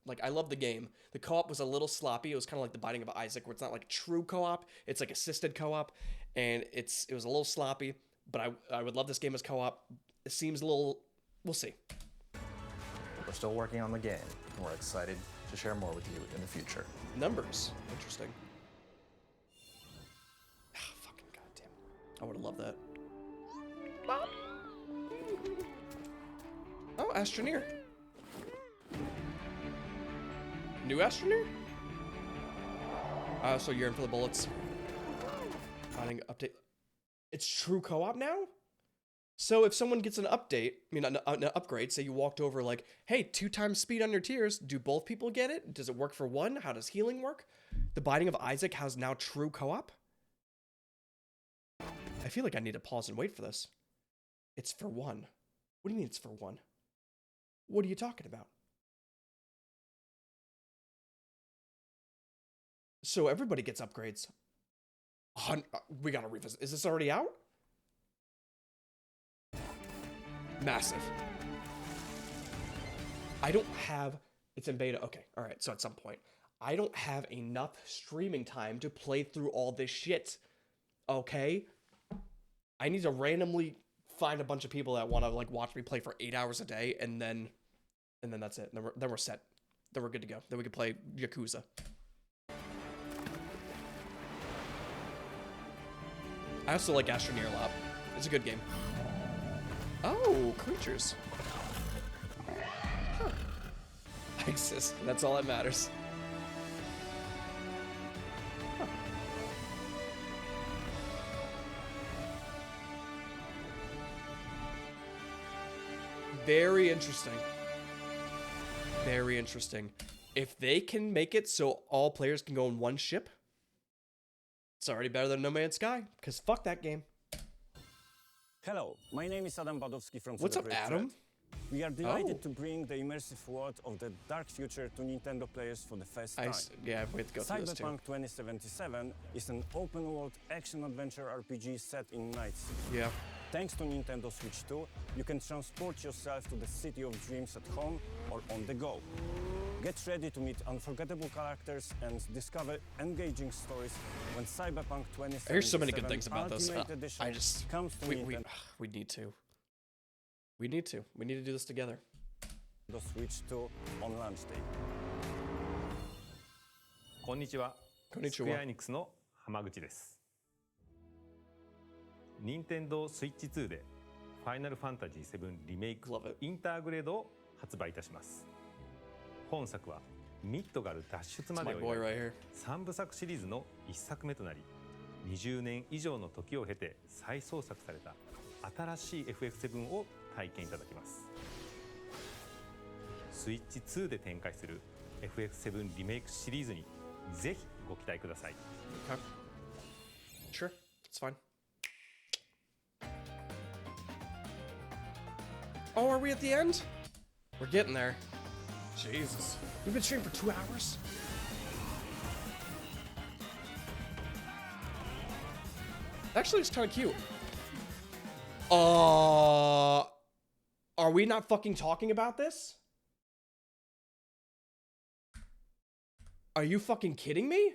love the game. The co-op was a little sloppy. It was kind of like the Binding of Isaac, where it's not like true co-op. It's like assisted co-op. And it was a little sloppy. But I would love this game as co-op. It seems a little We'll see. We're still working on the game, and we're excited to share more with you in the future. Numbers. Interesting. Ah, fucking goddamn. I would have loved that. Oh, Astroneer. New Astroneer? So you're in for the bullets. Finding update. It's true co-op now? So if someone gets an update, I mean, an upgrade, say you walked over like, hey, 2 times speed on your tiers, do both people get it? Does it work for one? How does healing work? The Binding of Isaac has now true co-op? I feel like I need to pause and wait for this. It's for one. What do you mean it's for one? What are you talking about? So everybody gets upgrades. We gotta revisit. Is this already out? Massive. I don't have... It's in beta. Okay, alright, so at some point. I don't have enough streaming time to play through all this shit. Okay? I need to randomly find a bunch of people that want to like watch me play for 8 hours a day, and then that's it. Then we're set. Then we're good to go. Then we can play Yakuza. I also like Astroneer a lot. It's a good game. Oh, creatures. Huh. I exist. That's all that matters. Huh. Very interesting. Very interesting. If they can make it so all players can go in one ship, it's already better than No Man's Sky, because fuck that game. Hello, my name is Adam Badowski from What's up, Adam? We are delighted to bring the immersive world of the dark future to Nintendo players for the first time. Yeah, we have to go through this too. Cyberpunk 2077 is an open-world action-adventure RPG set in Night City. Yeah. Thanks to Nintendo Switch 2, you can transport yourself to the city of dreams at home or on the go. Get ready to meet unforgettable characters and discover engaging stories when Cyberpunk 2077 I hear so many good things about this. Edition comes to we need to. We need to do this together. The Switch 2 on launch day. こんにちは。スクエアエニックスの浜口です。任天堂スイッチ2でファイナルファンタジー7リメイクインターグレードを発売いたします。本作はミッドガル脱出までを描く3部作シリーズの1作目となり、20年以上の時を経て再創作された新しい FF7 を体験いただきます。スイッチ2で展開する FF7 リメイクシリーズにぜひご期待ください。Sure, it's fine. Oh, are we at the end? We're getting there. Jesus. We've been streaming for 2 hours? Actually, it's kind of cute. Are we not fucking talking about this? Are you fucking kidding me?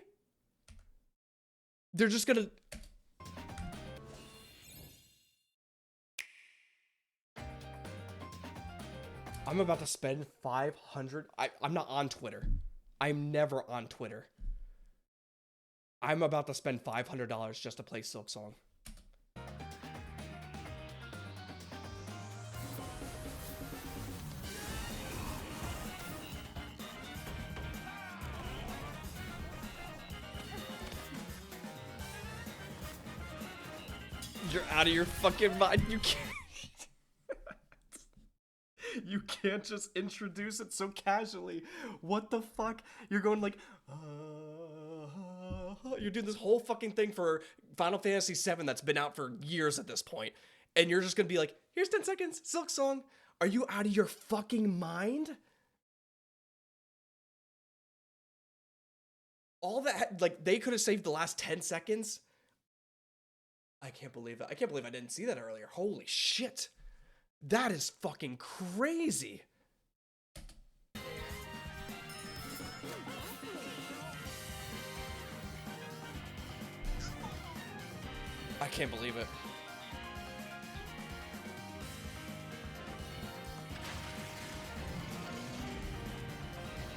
They're just gonna... I'm about to spend 500... I'm not on Twitter. I'm never on Twitter. I'm about to spend $500 just to play Silk Song. You're out of your fucking mind. You can't... You can't just introduce it so casually. What the fuck? You're going like... You're doing this whole fucking thing for Final Fantasy VII that's been out for years at this point. And you're just gonna be like, here's 10 seconds, Silk Song. Are you out of your fucking mind? All that, like, they could have saved the last 10 seconds. I can't believe that. I can't believe I didn't see that earlier. Holy shit. That is fucking crazy. I can't believe it.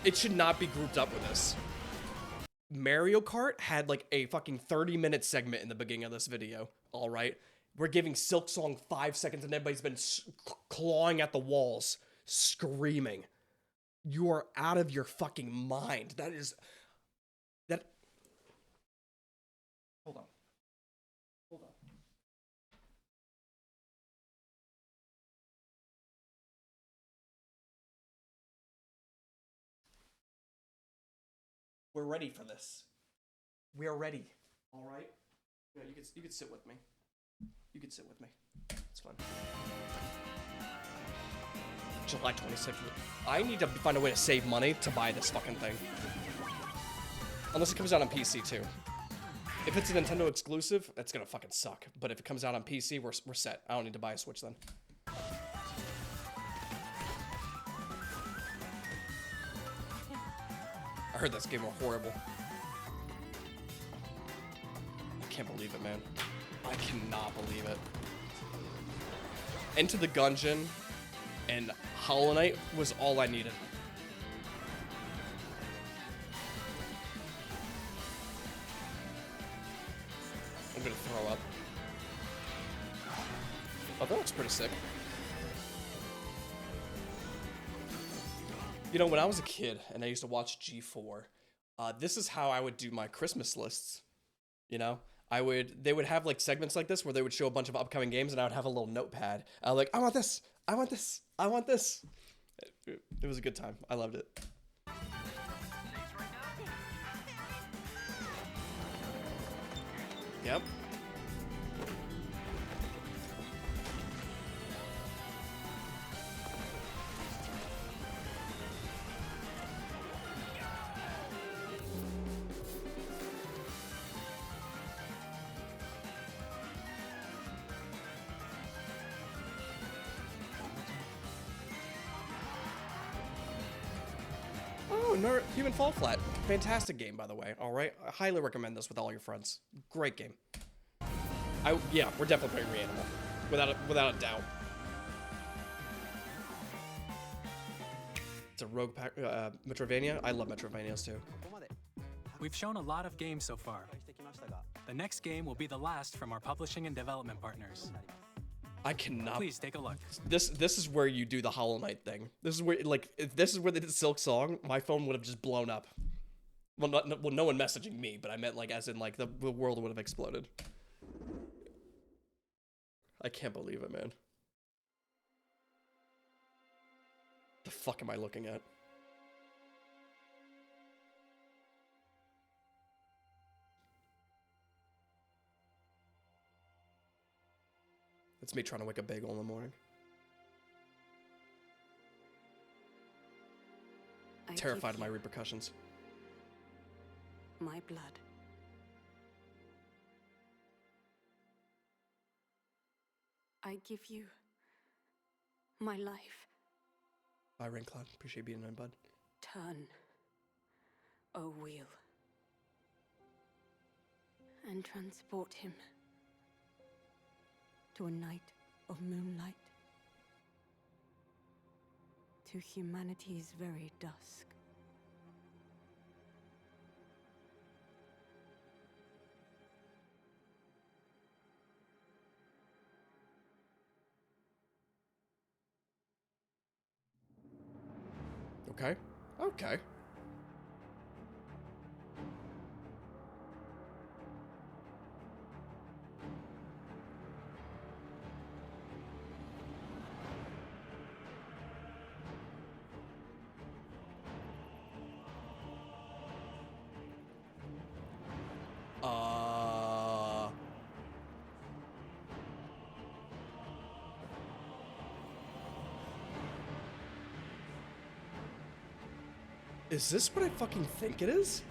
It should not be grouped up with this. Mario Kart had like a fucking 30-minute segment in the beginning of this video, all right? We're giving Silk Song 5 seconds and everybody's been clawing at the walls, screaming. You are out of your fucking mind. That is... That... Hold on. Hold on. We're ready for this. We are ready. All right? Yeah, you could sit with me. You could sit with me. It's fun. July 26th. I need to find a way to save money to buy this fucking thing. Unless it comes out on PC too. If it's a Nintendo exclusive, that's gonna fucking suck. But if it comes out on PC, we're set. I don't need to buy a Switch then. I heard this game was horrible. I can't believe it, man. I cannot believe it. Enter the Gungeon and Hollow Knight was all I needed. I'm gonna throw up. Oh, that looks pretty sick. You know, when I was a kid and I used to watch G4, this is how I would do my Christmas lists. You know, they would have like segments like this where they would show a bunch of upcoming games and I would have a little notepad. I was like, I want this, I want this, I want this. It was a good time. I loved it. Yep. Oh, no, Human Fall Flat. Fantastic game, by the way. All right, I highly recommend this with all your friends. Great game. Yeah, we're definitely playing Reanimal, without a doubt. It's a rogue pack, Metroidvania. I love Metroidvanias too. We've shown a lot of games so far. The next game will be the last from our publishing and development partners. I cannot. Please take a look. This is where you do the Hollow Knight thing. This is where, like, if this is where they did Silk Song, my phone would have just blown up. Well, no one messaging me, but I meant like as in like the world would have exploded. I can't believe it, man. The fuck am I looking at? It's me trying to wake a bagel in the morning. Terrified of my repercussions. My blood. I give you my life. Bye, Raincloud. Appreciate being in, bud. Turn, O wheel, and transport him to a night of moonlight, to humanity's very dusk. Okay. Okay. Is this what I fucking think it is?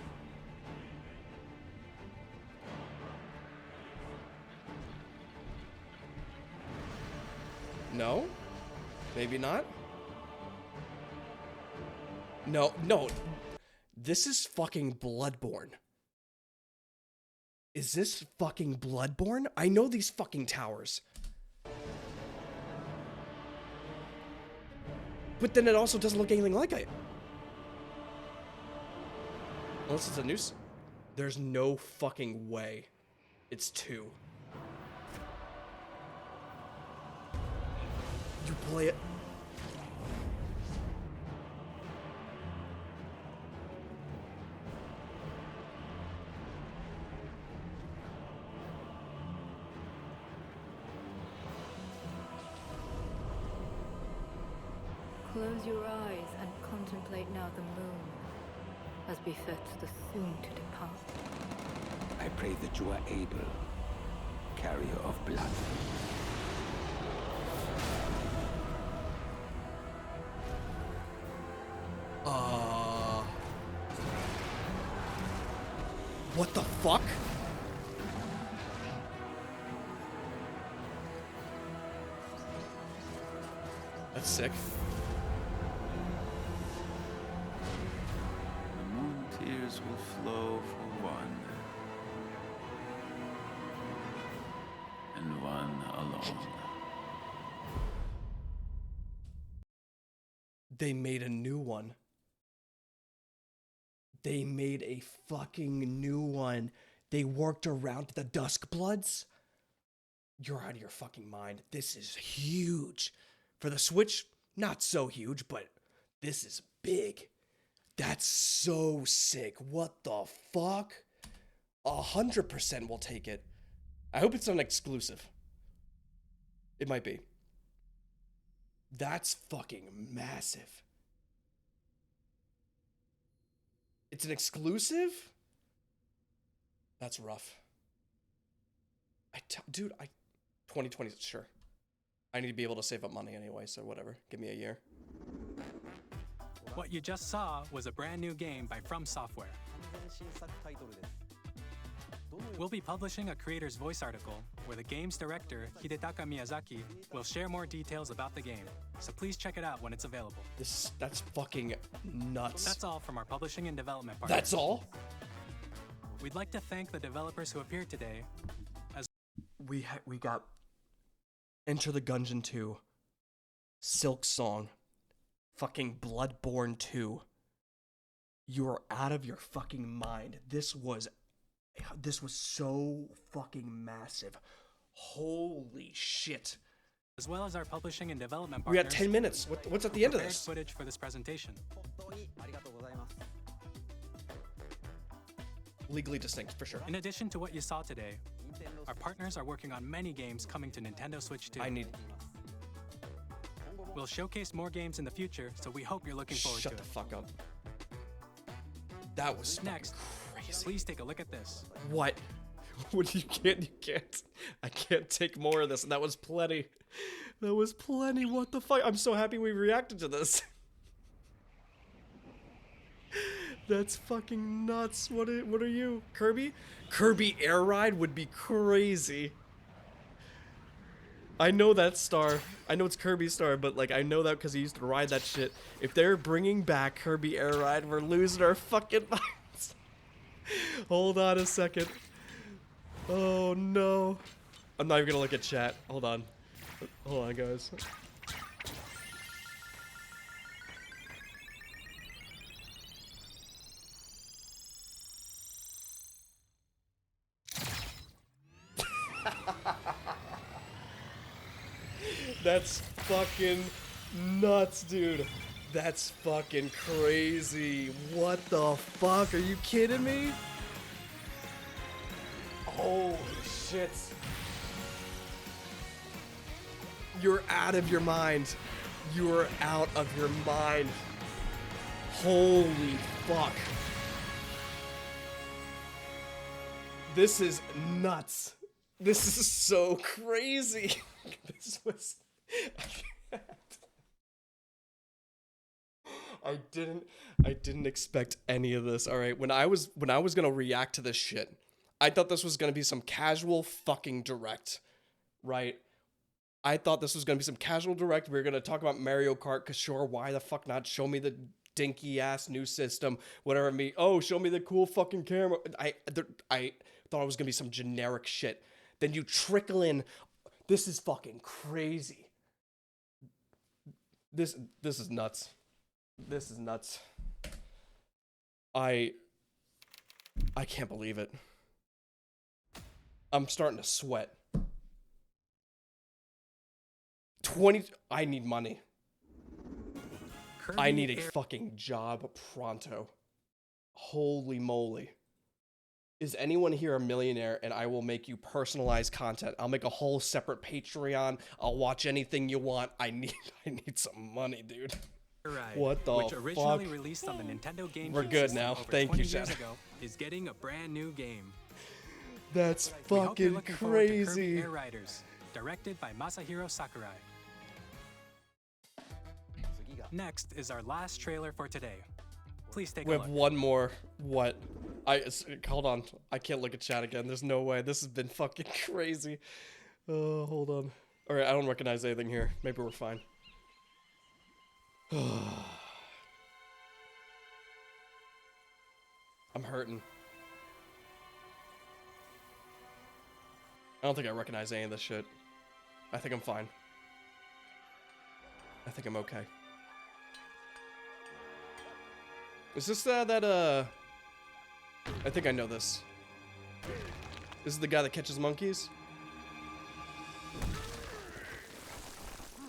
No? Maybe not? No, no. This is fucking Bloodborne. Is this fucking Bloodborne? I know these fucking towers. But then it also doesn't look anything like it. Unless it's a new... There's no fucking way. It's 2. You play it. Close your eyes and contemplate now the moon, as befits the soon to depart. I pray that you are able, carrier of blood. What the fuck? That's sick. The moon tears will flow for one, and one alone. They made a new one. They made a fucking new one. They worked around the Duskbloods. You're out of your fucking mind. This is huge. For the Switch, not so huge, but this is big. That's so sick. What the fuck? 100% will take it. I hope it's an exclusive. It might be. That's fucking massive. It's an exclusive? That's rough. Dude, 2020, sure. I need to be able to save up money anyway, so whatever. Give me a year. What you just saw was a brand new game by From Software. We'll be publishing a creator's voice article where the game's director, Hidetaka Miyazaki, will share more details about the game. So please check it out when it's available. That's fucking nuts. That's all from our publishing and development partners. That's all? We'd like to thank the developers who appeared today. As we got Enter the Gungeon 2, Silk Song, fucking Bloodborne 2. You are out of your fucking mind. This was so fucking massive. Holy shit. As well as our publishing and development partners. We got 10 minutes. What's at the end of this? Footage for this presentation. Legally distinct, for sure. In addition to what you saw today, our partners are working on many games coming to Nintendo Switch 2. We'll showcase more games in the future, so we hope you're looking forward to it. Shut the fuck up. That was next. Crazy. Please take a look at this. What? What you can't. I can't take more of this. And that was plenty. That was plenty. What the fuck? I'm so happy we reacted to this. That's fucking nuts. What are you? Kirby? Kirby Air Ride would be crazy. I know that star. I know it's Kirby's star, but like I know that because he used to ride that shit. If they're bringing back Kirby Air Ride, we're losing our fucking minds. Hold on a second. Oh no. I'm not even gonna look at chat. Hold on. Hold on, guys. That's fucking nuts, dude. That's fucking crazy. What the fuck? Are you kidding me? Holy shit. You're out of your mind. You're out of your mind. Holy fuck. This is nuts. This is so crazy. This was... I didn't expect any of this. All right, when I was gonna react to this shit, I thought this was gonna be some casual fucking direct, right? I thought this was gonna be some casual direct. We were gonna talk about Mario Kart, cause sure, why the fuck not? Show me the dinky ass new system, whatever. Show me the cool fucking camera. I thought it was gonna be some generic shit. Then you trickle in. This is fucking crazy. This is nuts. This is nuts. I can't believe it. I'm starting to sweat. 20. I need money. I need a fucking job pronto. Holy moly. Is anyone here a millionaire? And I will make you personalized content. I'll make a whole separate Patreon. I'll watch anything you want. I need some money, dude. Right, what the which originally fuck? released on the Nintendo GameCube We're good now. Thank you, years Shadow. ago, is getting a brand new game. That's fucking crazy. Kirby Air Riders, directed by Masahiro Sakurai. Next is our last trailer for today. Please take a look. We have one more. What? Hold on. I can't look at chat again. There's no way. This has been fucking crazy. Oh, hold on. All right, I don't recognize anything here. Maybe we're fine. I'm hurting. I don't think I recognize any of this shit. I think I'm fine. I think I'm okay. Is this I think I know this. This is the guy that catches monkeys?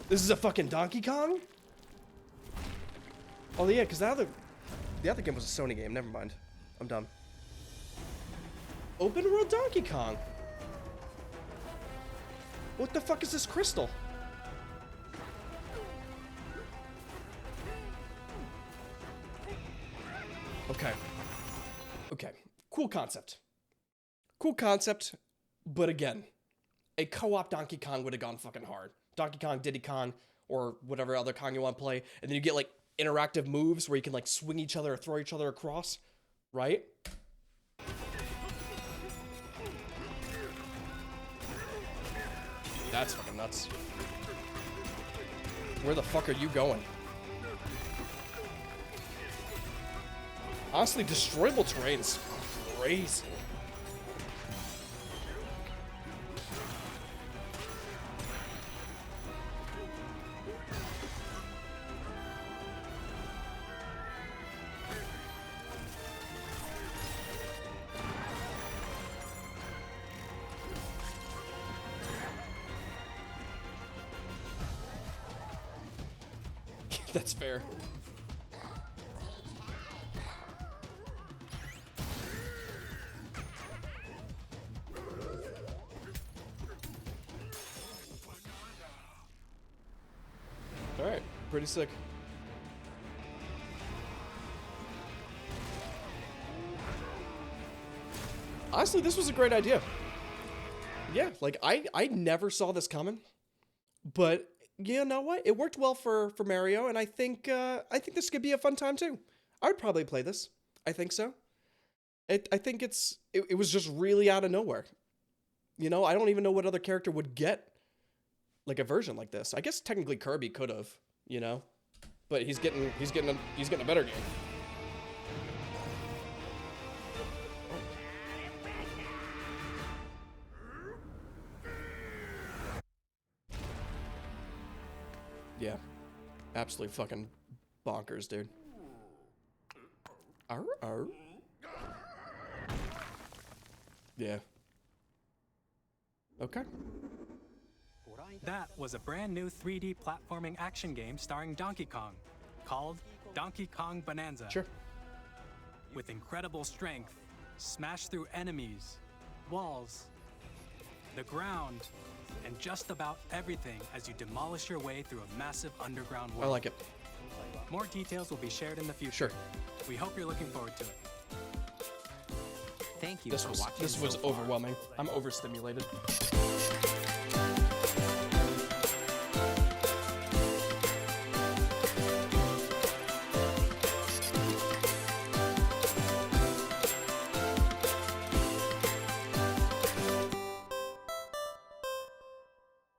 This is a fucking Donkey Kong? Oh yeah, because the other game was a Sony game. Never mind. I'm dumb. Open world Donkey Kong. What the fuck is this crystal? Okay. Okay. Cool concept. Cool concept, but again, a co-op Donkey Kong would have gone fucking hard. Donkey Kong, Diddy Kong, or whatever other Kong you want to play, and then you get like interactive moves where you can like swing each other or throw each other across, right? That's fucking nuts. Where the fuck are you going? Honestly, destroyable terrain's crazy. That's fair. Alright, pretty sick. Honestly, this was a great idea. Yeah, like I never saw this coming. But you know what? It worked well for Mario, and I think this could be a fun time too. I would probably play this. I think so. I think it was just really out of nowhere. You know, I don't even know what other character would get like a version like this. I guess technically Kirby could have, you know, but he's getting a better game. Yeah, absolutely fucking bonkers, dude. Arr, arr. Yeah. Okay. That was a brand new 3D platforming action game starring Donkey Kong, called Donkey Kong Bonanza. Sure. With incredible strength, smash through enemies, walls, the ground, and just about everything as you demolish your way through a massive underground world. I like it. More details will be shared in the future. Sure. We hope you're looking forward to it. Thank you This for was watching. overwhelming. I'm overstimulated.